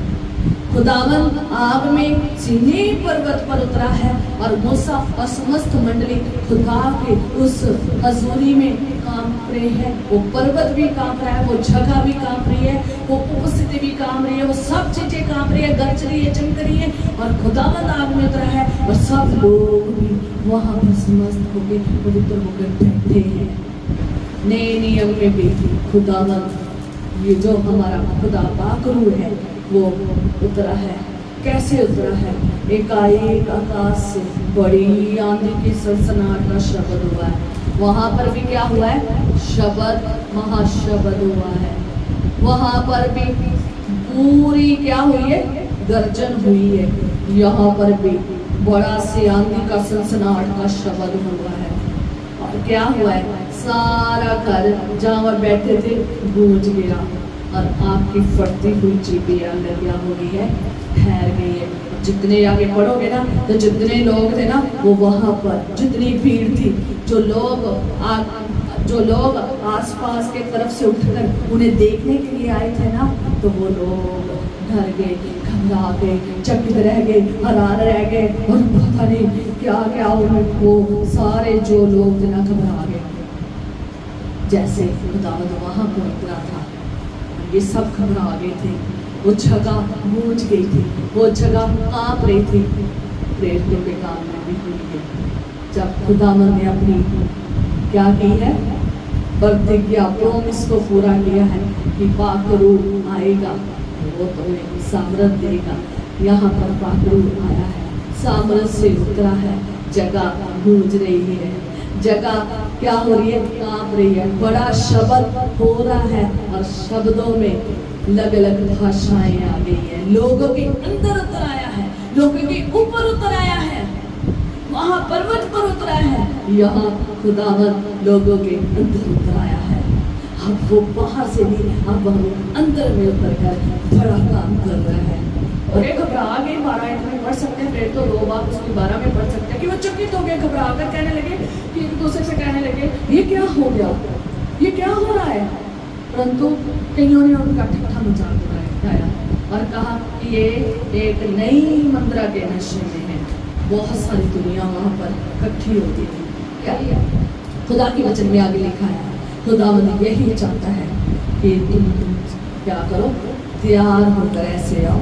Speaker 1: खुदावन आग में सीने पर्वत पर उतरा है और मूसा और समस्त मंडली खुदा के उस हजूरी में कांप रहे हैं। वो पर्वत भी कांप रहा है, वो जगह भी कांप रही है, वो उपस्थिति भी कांप रही है, वो सब चीजें कांप रही है, गरज रही है, चमक रही है और खुदावन आग में उतरा है और सब लोग भी वहां पर समस्त होकर पवित्र होकर बैठे हैं। नए नियम में भी खुदावन, ये जो हमारा खुदा पाकरू है वो उतरा है। कैसे उतरा है? एकाएक आकाश से बड़ी आंधी की सनसनाहट का शब्द हुआ है। वहां पर भी क्या हुआ है? शब्द, महाशब्द हुआ है। वहां पर भी पूरी क्या हुई है? गर्जन हुई है। यहाँ पर भी बड़ा सी आंधी का सनसनाहट का शब्द हुआ है। और क्या हुआ है? सारा घर जहाँ बैठे थे गूंज गया और आपकी फटती हुई चिड़िया लगिया हो गई है, ठहर गई है। जितने आगे पढ़ोगे ना तो जितने लोग थे ना वो वहाँ पर, जितनी भीड़ थी, जो लोग आसपास के तरफ से उठकर उन्हें देखने के लिए आए थे ना, तो वो लोग डर गए, घबरा गए, चकित रह गए, हैरान रह गए और पता नहीं क्या क्या वो सारे जो लोग थे ना घबरा गए। जैसे खुदावंद वहां पर उतरा था, ये सब घबरा गए थे, वो जगह गूंज गई थी, वो जगह कांप रही थी। प्रेरितों के काम में भी हुई है, जब खुदावंद ने अपनी क्या की है, प्रतिज्ञा प्रोमिस को पूरा किया है कि पाकरू आएगा, वो तुम्हें सामर्थ देगा। यहाँ पर पाकरू आया है, सामर्थ से उतरा है, जगह गूंज रही है, जगह क्या हो रही है, कांप रही है, बड़ा शब्द हो रहा है और शब्दों में अलग अलग भाषाएं आ गई है, लोगों के अंदर उतर आया है, लोगों के ऊपर उतर आया है, वहां पर्वत पर उतरा है, यहाँ खुदावंद लोगों के अंदर उतर आया है। अब वो बाहर से नहीं, अब हम अंदर में उतर कर बड़ा काम कर रहा है। और एक घबरा गए, 12 में पढ़ सकते हैं, फिर तो 2 बार उसके 12 में पढ़ सकते हैं कि वो चकित हो गए, घबरा कर कहने लगे कि एक दूसरे से कहने लगे ये क्या हो गया, ये क्या हो रहा है। परंतु कईयों ने उनका ठट्ठा मजाक उड़ाया और कहा कि ये एक नई मंत्रा के नशे में है। बहुत सारी दुनिया वहां पर इकट्ठी होती थी। क्या खुदा के वचन में आगे लिखा है, खुदावंद यही चाहता है कि तुम क्या करो, तैयार होकर ऐसे आओ।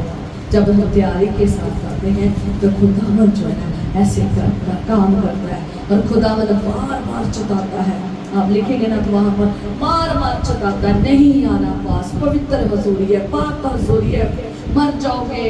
Speaker 1: जब हम तैयारी के साथ करते हैं तो खुदावंद जो है ना ऐसे काम करता है, और खुदावंद बार बार चताता है। आप लिखेंगे ना तो वहां पर बार बार चताता है, नहीं आना पास, पवित्र हजूरी है, पाक हजूरी है, मर जाओगे,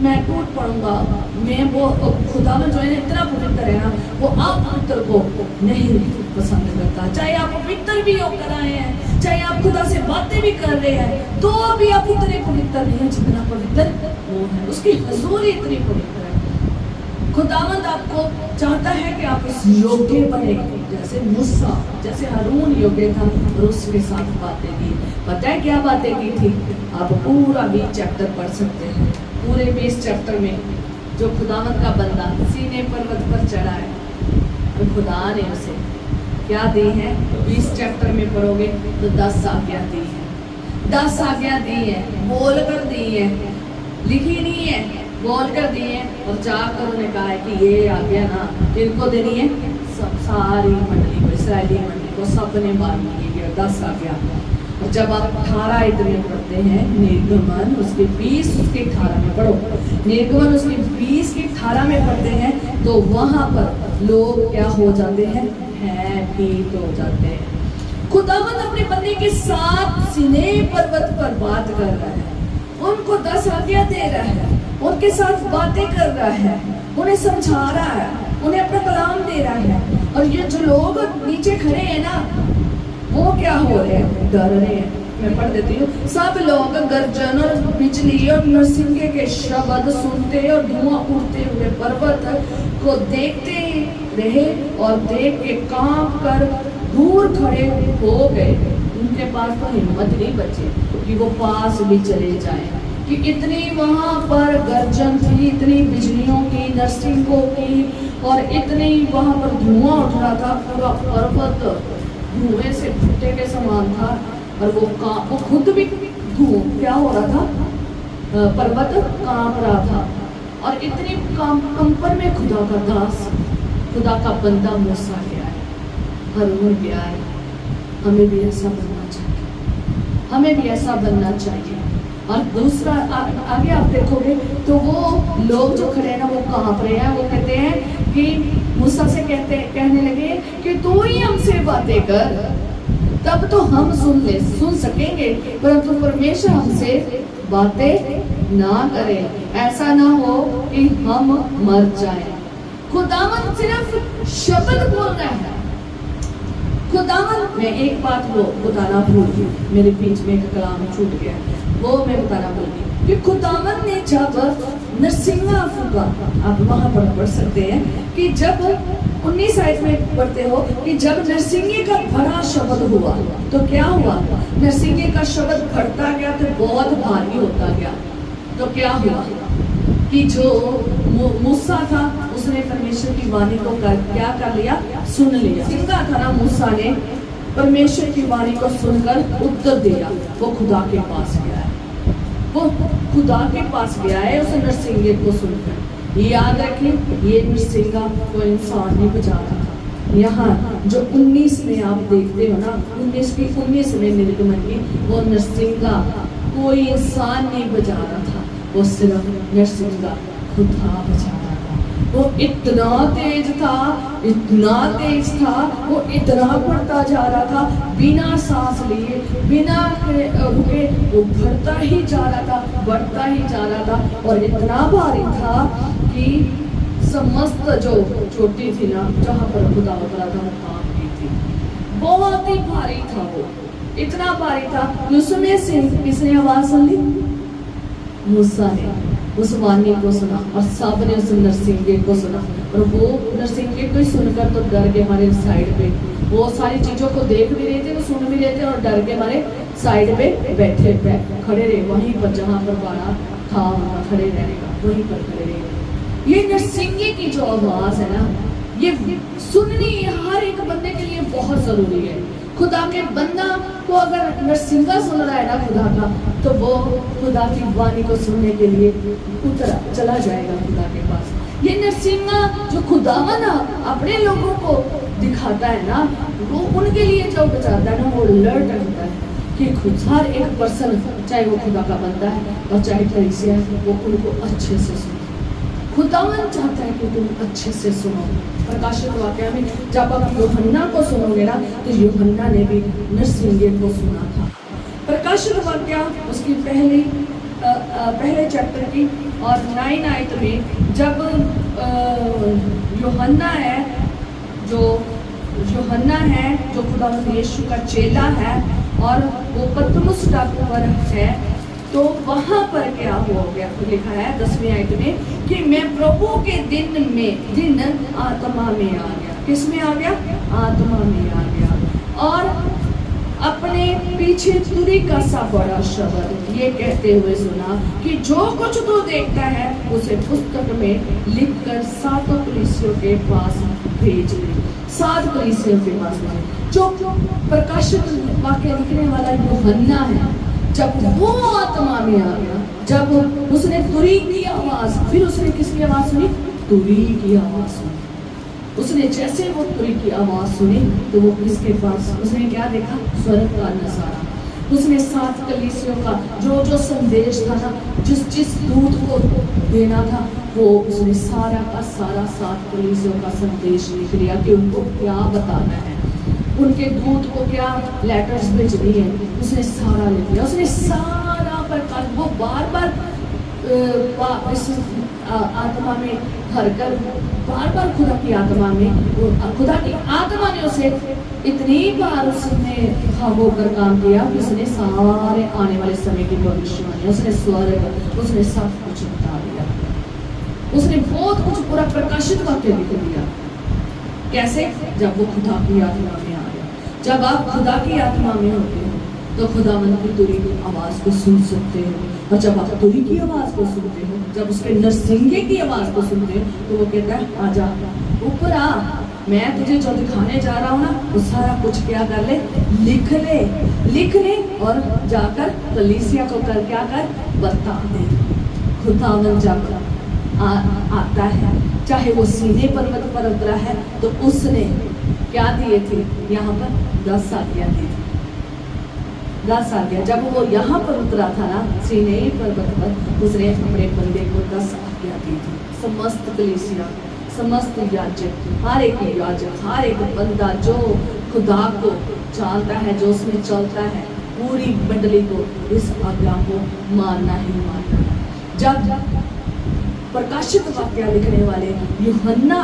Speaker 1: मैं टूट पड़ूंगा। मैं वो खुदावंद जो है इतना पवित्र है ना, वो आप पवित्र को नहीं पसंद करता। चाहे आप पवित्र भी होकर आए हैं, चाहे आप खुदा से बातें भी कर रहे हैं, तो भी आप उतने पवित्र नहीं है जितना पवित्र वो है। उसकी हजूरी इतनी पवित्र है। खुदावंद आपको चाहता है कि आप इस योग्य बने, जैसे मूसा, जैसे हारून योग्य था और उसके साथ बातें की। पता है क्या बातें की थी? आप पूरा 20 चैप्टर पढ़ सकते हैं। पूरे 20 चैप्टर में जो खुदावंद का बंदा सीने पर्वत पर चढ़ा है, और खुदा ने उसे क्या दी है, 20 चैप्टर में पढ़ोगे तो 10 आज्ञा दी है, 10 आज्ञा दी है, बोल कर दी है, लिखी नहीं है, बोल कर दी है। और जाकर उन्होंने कहा है कि ये आज्ञा ना किनको देनी है, सब सारी मंडली को, इस्राएली मंडली को सबने माननी है, 10 आज्ञा। और जब आप 18 इतने पढ़ते हैं, निर्गमन उसके 20 उसके 18 में पढ़ो, निर्गमन उसके 20 के 18 में पढ़ते हैं, तो वहां पर लोग क्या हो जाते हैं, भयभीत हो जाते हैं। खुदावंद अपने बंदे के साथ सीने पर्वत पर बात कर रहा है, उनको 10 आज्ञा दे रहा है, उनके साथ बातें कर रहा है, उन्हें समझा रहा है, उन्हें अपना कलाम दे रहा है। और ये जो लोग नीचे खड़े हैं ना, वो क्या हो रहे हैं, डर रहे हैं। मैं पढ़ देती हूँ। सब लोग गर्जन और बिजली और नरसिंगे के शब्द सुनते और धुआं उड़ते हुए पर्वत को देखते रहे, और देख के कांप कर दूर खड़े हो गए। उनके पास तो हिम्मत नहीं बची कि वो पास भी चले जाएं, कि इतनी वहां पर गर्जन थी, इतनी बिजलियों की, नरसिंगों की, और इतनी वहां पर धुआं उठ रहा था, पूरा पर्वत धुएं से भुट्टे के समान था। और वो खुद भी क्या हो रहा था, पर्वत कांप रहा था। और इतनी कंपन में खुदा का दास, खुदा का बंदा मूसा गया है, हारून गया है। हमें भी ऐसा बनना चाहिए, हमें भी ऐसा बनना चाहिए। और दूसरा आगे आप देखोगे तो वो लोग जो खड़े हैं ना, वो कांप रहे हैं। वो कहते हैं कि मूसा से कहने लगे कि तू ही हमसे बातें कर, तब तो हम सुन सकेंगे, परंतु परमेश्वर हमसे बातें ना करे, ऐसा ना हो कि हम मर जाएं। खुदावंद सिर्फ शब्द बोल रहा है। खुदावंद, मैं एक बात वो बताना भूल गई, मेरे बीच में एक कलाम छूट गया, वो मैं बताना भूल गई कि खुदावंद ने जब नरसिंगा फूका, आप वहां पर पढ़ सकते हैं कि जब 19 आयत में पढ़ते हो कि जब नरसिंगे का बड़ा शब्द हुआ तो क्या हुआ, नरसिंगे का शब्द बढ़ता गया तो बहुत भारी होता गया। तो क्या हुआ कि जो मूसा था उसने परमेश्वर की वाणी को क्या कर लिया, सुन लिया। सिंगा था ना, मूसा ने परमेश्वर की वाणी को सुनकर उत्तर दिया, वो खुदा के पास गया है। वो खुदा के पास गया है उस नरसिंगे को सुनकर। याद रखें, ये नरसिंगा को इंसान नहीं बचा रहा था। यहाँ जो 19 में आप देखते हो ना, 19 में निर्गमन की, वो नरसिंगा कोई इंसान नहीं बजा रहा था, वो सिर्फ नरसिंगा खुदा बजा रहा था। वो इतना तेज था, इतना तेज था, वो इतना बढ़ता जा रहा था, बिना सांस लिए, बिना रुके, वो बढ़ता ही जा रहा था, बढ़ता ही जा रहा था। और इतना भारी था कि समस्त जो चोटी थी ना, जहाँ पर खुदा उतरा था, वो कांप गई थी। बहुत ही भारी था वो, इतना भारी था। उसमें से किसने आवाज सुन ली? मूसा ने उस वाणी को सुना और सब ने उस नरसिंगे को सुना। और वो नरसिंगे को सुनकर तो डर के हमारे साइड पे, वो सारी चीजों को देख भी रहे थे, वो सुन भी रहे थे, और डर के हमारे साइड पे बैठे खड़े रहे, वहीं पर जहाँ पर बाड़ा था वहाँ खड़े रहने का, वहीं पर खड़े रहे। ये नरसिंगे की जो आवाज है ना, ये सुननी हर एक बंदे के लिए बहुत जरूरी है। खुदा के बंदा को अगर नरसिंगा सुन रहा है ना खुदा का, तो वो खुदा की वाणी को सुनने के लिए चला जाएगा खुदा के पास। ये नरसिंगा जो खुदावन अपने लोगों को दिखाता है ना, वो उनके लिए जो बचाता है ना, वो अलर्ट रहता है कि हर एक पर्सन, चाहे वो खुदा का बंदा है और चाहे कलीसिया है, वो उनको अच्छे से सुने। खुदावन चाहता है कि तुम अच्छे से सुनो। प्रकाशित वाक्य में जब आप यूहन्ना को सुनोगे ना, तो यूहन्ना ने भी नरसिंगे को सुना था। प्रकाशित वाक्य उसकी पहले चैप्टर की और 9 आयत में, जब यूहन्ना है जो खुदा यीशु का चेला है, और वो पतमुस टापू पर है, तो वहां पर क्या हो गया, लिखा है 10वीं आयत में कि मैं प्रभु के दिन आत्मा में आ गया। किस में आ गया? आत्मा में आ गया। और अपने पीछे तुरी का सा बड़ा शब्द ये कहते हुए सुना कि जो कुछ तू देखता है उसे पुस्तक में लिखकर 7 कलीसियों के पास भेज दे। 7 कलीसियों के पास भेज। जो प्रकाशित वाक्य लिखने वाला यूहन्ना है, जब वो आत्मा में आ गया, जब उसने तुरी की आवाज, फिर उसने किसकी आवाज सुनी? तुरी की आवाज सुनी। उसने जैसे वो तुरी की आवाज सुनी, तो वो किसके पास, उसने क्या देखा? स्वर्ग का नजारा। उसने 7 कलीसियों का जो संदेश था ना, जिस दूत को देना था, वो उसने सारा का सारा 7 कलीसियों का संदेश लिख लिया कि उनको क्या बताना है, उनके दूत को क्या लेटर्स भेजनी है, उसने सारा लिख लिया। उसने सारा प्रकाश, वो बार बार इस आत्मा में भरकर, बार बार खुदा की आत्मा में, खुदा की आत्मा ने उसे इतनी बार उसने होकर काम किया कि उसने सारे आने वाले समय की भविष्यवाणी, उसने स्वर्ग, उसने सब कुछ बता दिया। उसने बहुत कुछ पूरा प्रकाशित वाक्य लिख दिया। कैसे? जब वो खुदा की आत्मा में आ गया। जब आप खुदा की आत्मा में होते हो तो खुदावंद की तुरी की आवाज को सुन सकते हो, और जब आप तुरी की आवाज को सुनते हो, जब उसके नरसिंगे की आवाज को सुनते हो, तो वो कहता है आजा ऊपर आ, मैं तुझे जो दिखाने जा रहा हूँ ना, वो सारा कुछ क्या कर ले, लिख ले और जाकर कलीसिया को कर क्या कर, बता दे। खुदावंद जब आता है, चाहे वो सीने पर्वत पर उतरा है, तो उसने क्या दिए थे? यहाँ पर 10 आज्ञा दी थी। 10 आज्ञा जब वो यहाँ पर उतरा था ना, सीने पर्वत पर, उसने अपने बंदे को 10 आज्ञा दी थी। समस्त कलीसिया, समस्त याजक, हर एक याजक, हर एक बंदा जो खुदा को जानता है, जो उसमें चलता है, पूरी मंडली को इस आज्ञा को मानना ही मानना है। जब प्रकाशित वाक्य लिखने वाले यूहन्ना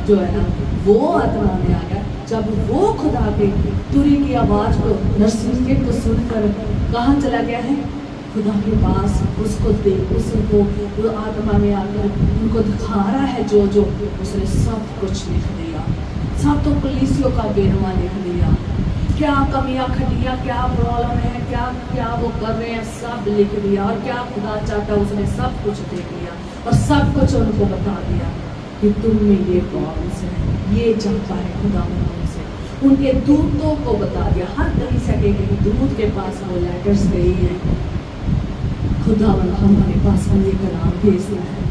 Speaker 1: जो है ना, वो आत्मा में आ गया, जब वो खुदा के तुरी की आवाज को, नरसिंगे को सुनकर कहाँ चला गया है? खुदा के पास। उसको देख, उसको वो आत्मा में आकर उनको दिखा रहा है जो उसने सब कुछ लिख दिया। 7 कलीसियों का बेनवा लिख दिया। क्या कमियां खटियां, क्या प्रॉब्लम है, क्या वो कर रहे हैं, सब लिख दिया। और क्या खुदा चाहता, उसने सब कुछ देख लिया और सब कुछ उनको बता दिया कि तुम में ये प्रॉब्लम है, ये चाहता है खुदा उनसे। उनके दूतों को बता दिया, हर कलीसिया के दूत के पास वो लेटर्स गई हैं, खुदावन हमारे पास ये कलाम भेजता है,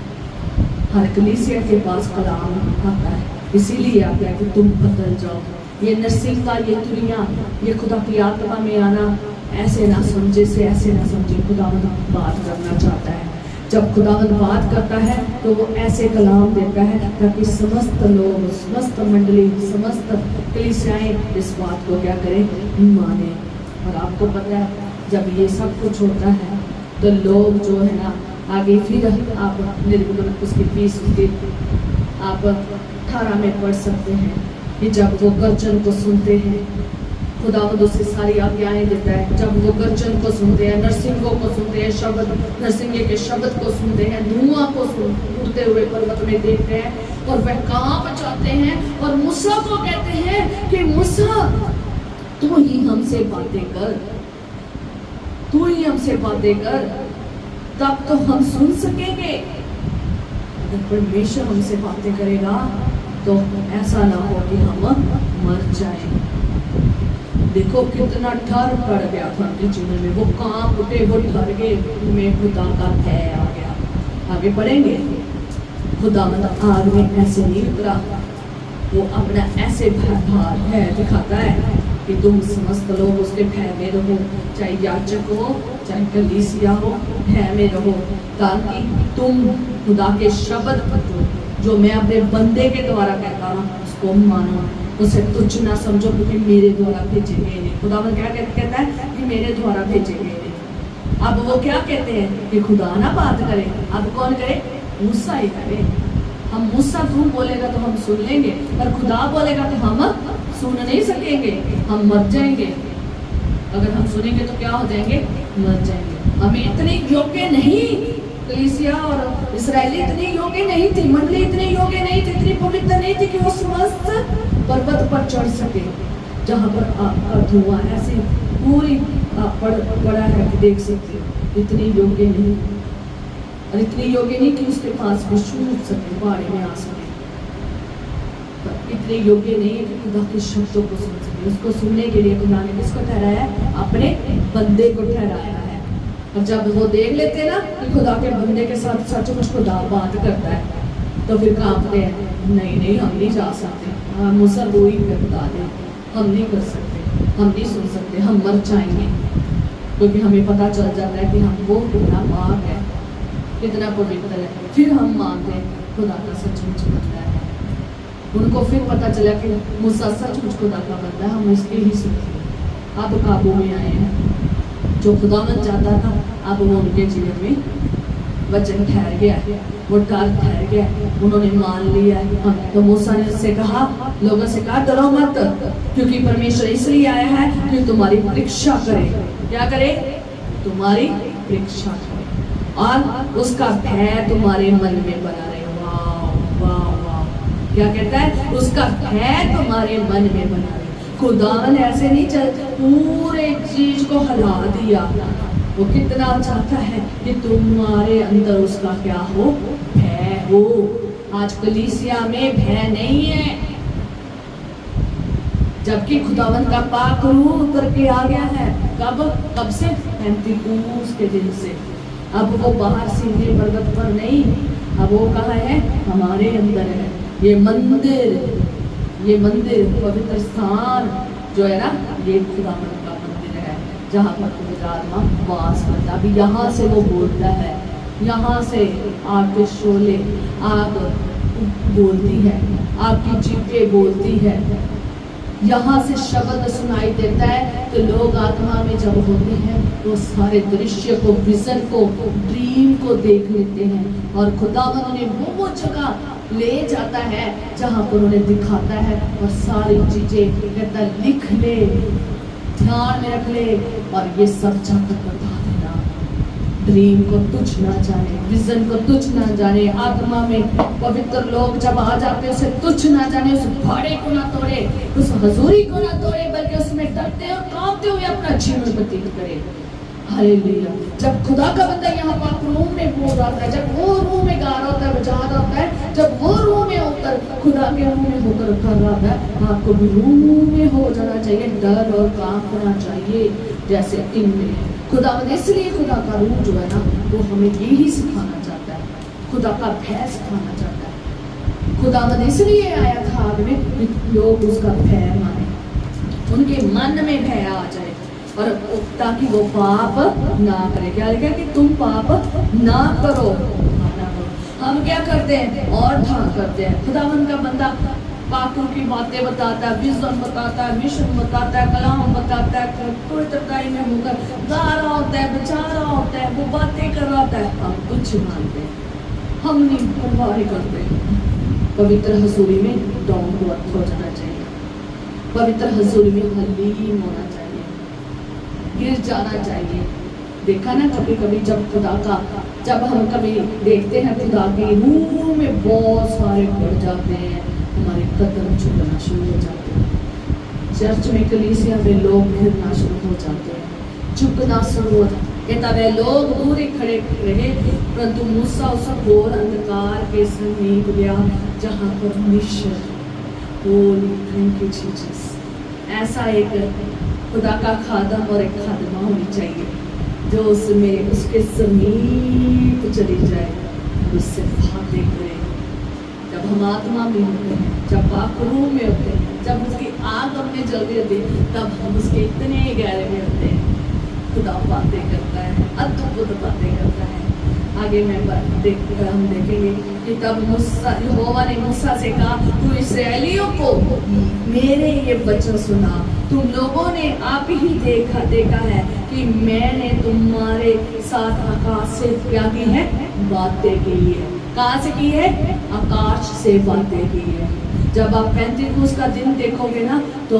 Speaker 1: हर कलीसिया के पास कलाम आता है, इसीलिए आता है कि तुम बदल जाओ। ये नरसिंह का ये दुनिया, ये खुदा की आत्मा में आना, ऐसे ना समझे से ऐसे ना समझे, खुदावन बात करना चाहता है। जब खुदावन बात करता है तो वो ऐसे कलाम देता है ताकि समस्त लोग, समस्त मंडली, समस्त कलीसियाएं इस बात को क्या करें, माने। और आपको पता है जब ये सब कुछ होता है तो लोग जो है ना आगे, फिर आप निर्गमन उसकी 20 आप 18 में पढ़ सकते हैं कि जब वो गर्जन को सुनते हैं, खुदावंद उससे सारी आज्ञाएं देता है। जब वो गर्जन को सुनते हैं, नरसिंगों को सुनते हैं, शब्द नरसिंगे के शब्द को सुनते हैं, धुआं को उड़ते हुए पर्वत में देखते हैं और वह कांप जाते हैं और मूसा को कहते हैं कि मूसा तू ही हमसे बातें कर, तू ही हमसे बातें कर, तब तो हम सुन सकेंगे। अगर परमेश्वर हमसे बातें करेगा तो ऐसा ना हो कि हम मर जाएं। देखो कितना डर पड़ गया था उनके जीवन में, वो कांप उठे, वो डर गए, उनमें खुदा का भय आ गया। आगे बढ़ेंगे, खुदा मतलब आग में ऐसे नहीं उतरा, वो अपना ऐसे भय दिखाता है कि तुम समस्त लोग उसके भय में रहो, चाहे याजक हो चाहे कलीसिया हो, भय में रहो, ताकि तुम खुदा के शब्द जो मैं अपने बंदे के द्वारा कहता हूँ उसको मानो, उसे तुच्छ ना समझो, क्योंकि मेरे द्वारा भेजे गए नहीं। खुदा क्या कहता है कि मेरे द्वारा भेजे गए नहीं। अब वो क्या कहते हैं कि खुदा ना बात करे, अब कौन करे, मूसा ही करे। हम मूसा तू बोलेगा तो हम सुन लेंगे, पर खुदा बोलेगा तो हम सुन नहीं सकेंगे, हम मर जाएंगे। अगर हम सुनेंगे तो क्या हो जाएंगे, मर जाएंगे। हमें इतने योग्य नहीं, कलीसिया और इस्राएली इतने योग्य नहीं थे, मंडली इतने योग्य नहीं थे, इतनी पवित्र नहीं थी कि वो समस्त पर्वत पर चढ़ सके जहाँ पर आपका धुआं ऐसे पूरी पड़ा है कि देख सकते हो। इतनी योग्य नहीं, और इतनी योग्य नहीं कि उसके पास भी छूट सके, पहाड़ी में आ सके, इतने योग्य नहीं है कि खुदा के शब्दों को सुन सके। उसको सुनने के लिए खुदा ने किसको ठहराया है, अपने बंदे को ठहराया है। और जब वो देख लेते ना कि खुदा के बंदे के साथ सचमुच खुदा बात करता है तो फिर कांपते हैं, नहीं हम नहीं जा सकते, मूसा वो ही बता दे, हम नहीं कर सकते, हम नहीं सुन सकते, हम मर जाएंगे। क्योंकि हमें पता चल जाता है कि हम वो कितना पाक है, कितना पवित्र है, फिर हम मानते हैं खुदा का सचमुच बनता है। उनको फिर पता चला कि मूसा सचमुच खुदा का बनता है, हम इसके ही सुनते। अब काबू में आए हैं, जो खुदावंद चाहता था अब वो उनके जीवन में वचन ठहर गया, वो डर ठहर गया, उन्होंने मान लिया। तो मूसा ने उससे कहा, लोगों से कहा डरो मत, क्योंकि परमेश्वर इसलिए आया है कि तुम्हारी परीक्षा करे। क्या करे, तुम्हारी परीक्षा करे, और उसका भय तुम्हारे मन में बना रहे। वाह वाह वाह, क्या कहता है, उसका भय तुम्हारे मन में बना रहे। खुदावन ऐसे नहीं चल पूरे चीज को हिला दिया, वो कितना चाहता है कि तुम्हारे अंदर उसका क्या हो, भय हो। आज कलीसिया में भय नहीं है, जबकि खुदावन का पाक रूह उतर के आ गया है। कब से, पेंतिकुस्त के दिन से। अब वो बाहर सीधे पर्वत पर नहीं, अब वो कहाँ है, हमारे अंदर है। ये मंदिर पवित्र स्थान जो है ना, ये खुदावन का मंदिर है, जहाँ पर पवित्र आत्मा वास करता। अभी यहाँ से वो बोलता है, यहाँ से आग के शोले, आग बोलती है, आपकी जीभें बोलती है, यहाँ से शब्द सुनाई देता है। तो लोग आत्मा में जब होते हैं वो सारे दृश्य को, विजन को, ड्रीम को देख लेते हैं, और खुदावन उन्हें वो जगह ले जाता है जहाँ पर उन्हें दिखाता है, और सारी चीजें कहता लिख ले, ध्यान में रख ले, और ये सब जाकर बता देना। ड्रीम को तुझ ना जाने, विजन को तुझ ना जाने, आत्मा में पवित्र लोग जब आ जाते उसे तुझ ना जाने, उस भाड़े को ना तोड़े, उस हजूरी को ना तोड़े, बल्कि उसमें डरते और कांपते हुए अपना जीवन व्यतीत करे। हालेलुया। जब खुदा का बंदा यहाँ पर रूम में बोल रहा है, जब वो रूम में गा रहा होता है, बजा रहा होता है, जब वो रूम में होकर खुदा के रूम में होकर कर रहा है, आपको भी रूम में हो जाना चाहिए, डर और कांपना चाहिए जैसे इनमें। खुदावंद इसलिए खुदा का रूह जो है ना वो हमें यही सिखाना चाहता है, खुदा का भय सिखाना चाहता है। खुदावंद इसलिए आया था आग में कि लोग उसका भय माने, उनके मन में भय आ जाए और ताकि वो पाप ना करे। क्या लिखा है कि तुम पाप ना करो, ना करो। हम क्या करते हैं और ढांक करते हैं। खुदावंद का बंदा पाकों की बातें बताता है, विजन बताता है, मिशन बताता है, कलाम बताता है, कोई तरकारी में मुकर गा रहा होता है, बचा रहा होता है, वो बातें कर रहा होता है, हम कुछ मानते हैं, हम नहीं परवाह नहीं करते। पवित्र हजूरी में डाउन टू अर्थ हो जाना चाहिए, पवित्र हजूरी में हलीम होना चाहिए, गिर जाना चाहिए। देखा ना कभी कभी जब हम कभी देखते हैं खुदा के रूह में बहुत सारे बढ़ जाते हैं, हमारे कदम झुकना शुरू हो जाते हैं। चर्च में कलीसिया में लोग गिरना शुरू हो जाते हैं, झुकना शुरू हो जाते हैं। कहता वे लोग दूर ही खड़े रहे, परंतु मूसा उस घोर अंधकार के समीप गया जहाँ परमेश्वर होली थैंक यू जीसस। ऐसा एक खुदा का खादम और एक खादमा होनी चाहिए जो उसमें उसके समीप चली जाए, उससे बातें करे। जब हम आत्मा में होते हैं, जब पाक रूह में होते हैं, जब उसकी आग हमने जल रही होती है, तब हम उसके इतने गहरे में होते हैं। खुदा बातें करता है, अद्भुत बातें करता है। आगे में हम देखेंगे कि तब यहोवा ने मूसा से कहा, तू इस्राएलियों को मेरे ये वचन सुना। तुम लोगों ने आप ही देखा है कि मैंने तुम्हारे साथ आकाश से क्या की है, बातें की है। कहाँ से की है? आकाश से बातें की है। जब आप पेंटिकोस का दिन देखोगे ना तो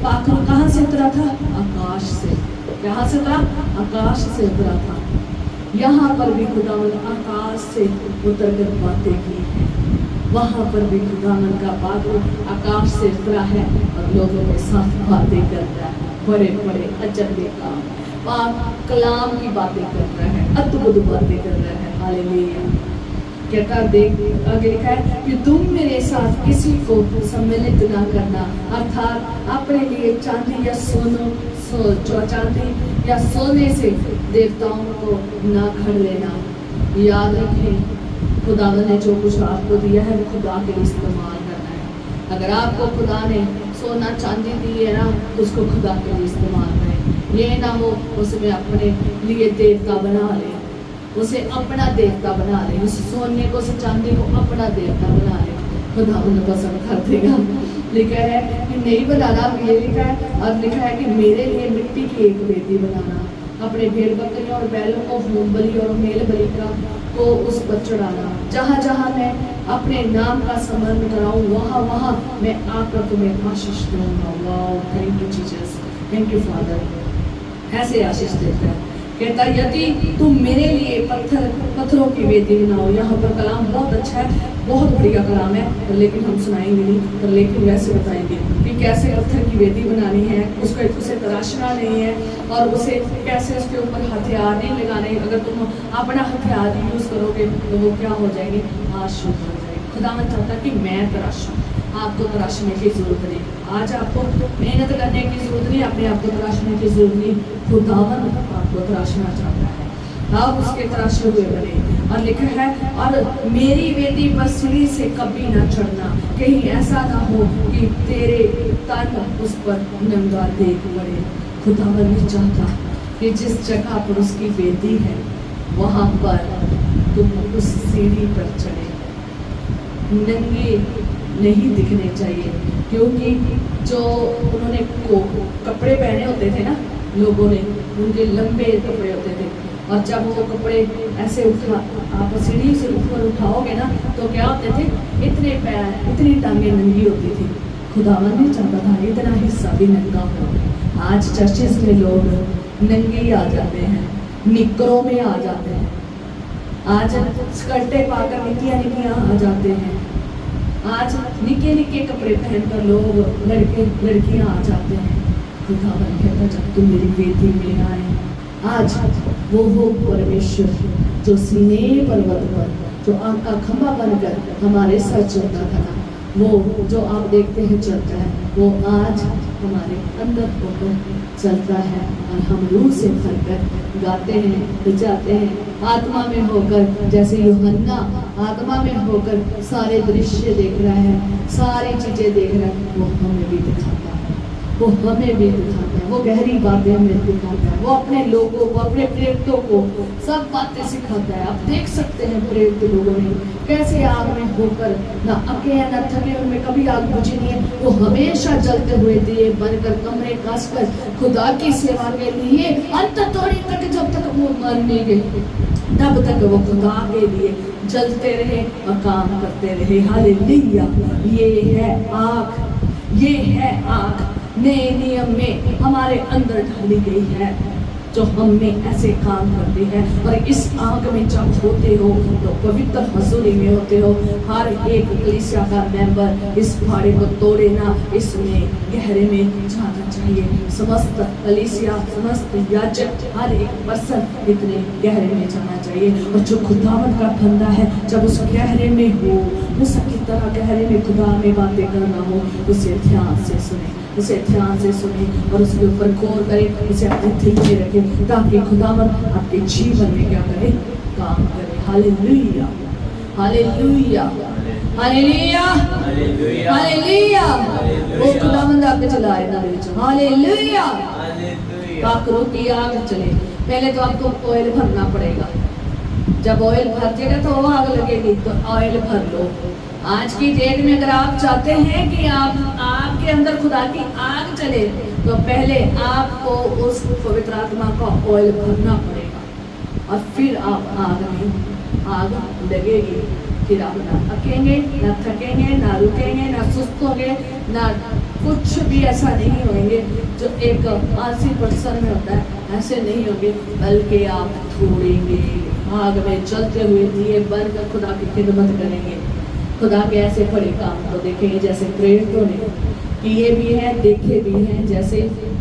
Speaker 1: पाखरू कहाँ से उतरा था? आकाश से। कहाँ से उतरा? आकाश से उतरा था। यहाँ पर भी खुदावंद आकाश से उतर कर बातें की है, वहाँ पर भी खुदावंद का पाखरू आकाश से उतरा है और लोगों के साथ बातें करता है, बड़े बड़े अजनबे काम पाक कलाम की बातें कर रहा है, अद्भुत बातें कर रहा है। हालेलुया। कहता देख आगे लिखा है कि तुम मेरे साथ किसी को सम्मिलित ना करना, अर्थात अपने लिए चांदी या चांदी या सोने से देवताओं को ना खड़ लेना। याद रखें खुदावंद ने जो कुछ आपको दिया है वो खुदा के लिए इस्तेमाल करना है। अगर आपको खुदा ने सोना चांदी दी है ना तो उसको खुदा के लिए इस्तेमाल करें। ये ना हो उसमें अपने लिए देवता बना ले, उसे अपना देवता बना ले, उस सोने को उस चांदी को अपना देवता बना ले। खुदा उन्हें पसंद कर देगा। लिखा है कि नहीं बनाना, ये लिखा है और लिखा है कि मेरे लिए मिट्टी की एक वेदी बनाना, अपने भेड़ बकरियों और बैलों को होम बलि और मेल बलि को उस पर चढ़ाना। जहाँ जहाँ मैं अपने नाम का स्मरण कराऊँ वहाँ वहाँ मैं आकर तुम्हें आशीष दूंगा। Wow, thank you Jesus, thank you father. ऐसे आशीष देता है। कहता यदि तुम मेरे लिए पत्थरों की वेदी बनाओ। यहाँ पर कलाम बहुत अच्छा है, बहुत बढ़िया कलाम है, लेकिन हम सुनाएंगे नहीं, पर लेकिन वैसे बताएंगे कि कैसे पत्थर की वेदी बनानी है, उसे तराशना नहीं है और उसे कैसे उसके ऊपर हथियार नहीं लगाने। अगर तुम अपना हथियार यूज़ करोगे तो वो क्या हो जाएंगे? आशुद्ध हो जाएंगे। खुदावंद चाहता कि मैं तराशूं, आपको तराशने की जरूरत नहीं। आज आपको मेहनत करने की जरूरत नहीं, अपने आप को तराशने की जरूरत नहीं। खुदावंद आपको तराशना चाहता है, आप उसके तराशे हुए बने। और लिखा है और मेरी वेदी पर सीढ़ी से कभी ना चढ़ना, कहीं ऐसा ना हो कि तेरे तन उस पर नंगा देख पड़े। खुदावंद नहीं चाहता कि जिस जगह पर उसकी वेदी है वहाँ पर तुम उस सीढ़ी पर चढ़े, नंगे नहीं दिखने चाहिए। क्योंकि जो उन्होंने कपड़े पहने होते थे ना लोगों ने, उनके लंबे कपड़े होते थे और जब वो कपड़े ऐसे आप सीढ़ी से ऊपर उठाओगे ना तो क्या होते थे? इतने पैर, इतनी टांगें नंगी होती थी। खुदावंद नहीं चाहता था इतना हिस्सा भी नंगा हो। आज चर्चेस में लोग नंगे ही आ जाते हैं, निकरों में आ जाते हैं, आज स्कर्टें पाकर निकियां आ जाते हैं, आज निके निके कपड़े पहनकर लोग लड़के लड़कियां आ जाते हैं। खुदावंद कहता जब तुम मेरी वेदी में आए, आज वो परमेश्वर जो सीने पर्वत पर जो आग का खंभा बनकर हमारे सर चलता था, वो जो आप देखते हैं चलता है, वो आज हमारे अंदर होकर चलता है और हम रूह से भरकर गाते हैं, बजाते हैं, आत्मा में होकर। जैसे यूहन्ना आत्मा में होकर सारे दृश्य देख रहा है, सारी चीजें देख रहा है, वो हमें भी दिखाता है, वो हमें भी दिखाता है, वो गहरी बातें हमें दिखाता है, वो अपने लोगों को, अपने प्रेरितों को सब बातें सिखाता है। आप देख सकते हैं प्रेरित लोगों ने कैसे आग में होकर ना अके या ना थके, उनमें कभी आग बुझी नहीं है। वो हमेशा जलते हुए दिए बनकर, कमरे कसकर खुदा की सेवा के लिए अंत तोड़ी तक, जब तक वो मर नहीं गए तब तक वो खुदा के लिए जलते रहे और काम करते रहे। हालेलुया। ये है आग, ये है आग नए नियम में हमारे अंदर ढाली गई है, जो हम में ऐसे काम करते हैं। और इस आग में जब होते हो तो पवित्र हजूरी में होते हो। हर एक कलीसिया का मेंबर इस फाड़े को तोड़े ना, इसमें गहरे में जाना चाहिए। समस्त कलीसिया, समस्त याजक, हर एक पर्सन इतने गहरे में जाना चाहिए। और जो खुदावंद का बंदा है, जब उस गहरे में हो, उसकी तरह गहरे में खुदा में बातें करना हो, उसे ध्यान से सुने, उसे ध्यान से सुने और उसके ऊपर गौर करें, उसे अपने दिल में रखें, ताकि खुदावंद आपके जीवन में क्या करे, काम करे। Hallelujah, hallelujah, hallelujah, hallelujah. वो खुदावंद आपके चलाए ना बेच। हालेलुया। काकरों की आग चले, पहले तो आपको ऑयल भरना पड़ेगा। जब ऑयल भर जाएगा तो वो आग लगेगी, तो ऑयल भर लो। आज की डेट में अगर आप चाहते हैं कि आपके अंदर खुदा की आग चले, तो पहले आपको उस पवित्र आत्मा का ऑयल भरना पड़ेगा और फिर आप आग लगेगी। फिर आप ना अकेंगे, ना थकेंगे, ना रुकेंगे, ना सुस्त होंगे, ना कुछ भी ऐसा नहीं होंगे जो एक आलसी पर्सन में होता है, ऐसे नहीं होंगे, बल्कि आप छोड़ेंगे, आग में चलते हुए दिए बनकर खुदा की खिदमत करेंगे। खुदा के ऐसे बड़े काम को देखेंगे जैसे प्रेरितों ने किए भी हैं, देखे भी हैं, जैसे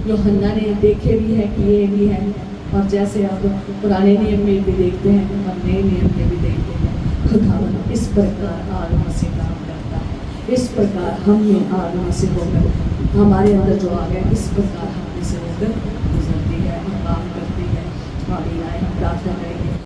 Speaker 1: यूहन्ना ने देखे भी हैं, किए भी हैं, और जैसे आप पुराने नियम में भी देखते हैं और नए नियम में भी देखते हैं। खुदावंद इस प्रकार आग से काम करता है, इस प्रकार हम में आग से होकर, हमारे अंदर जो आ गया, इस प्रकार हम में से होकर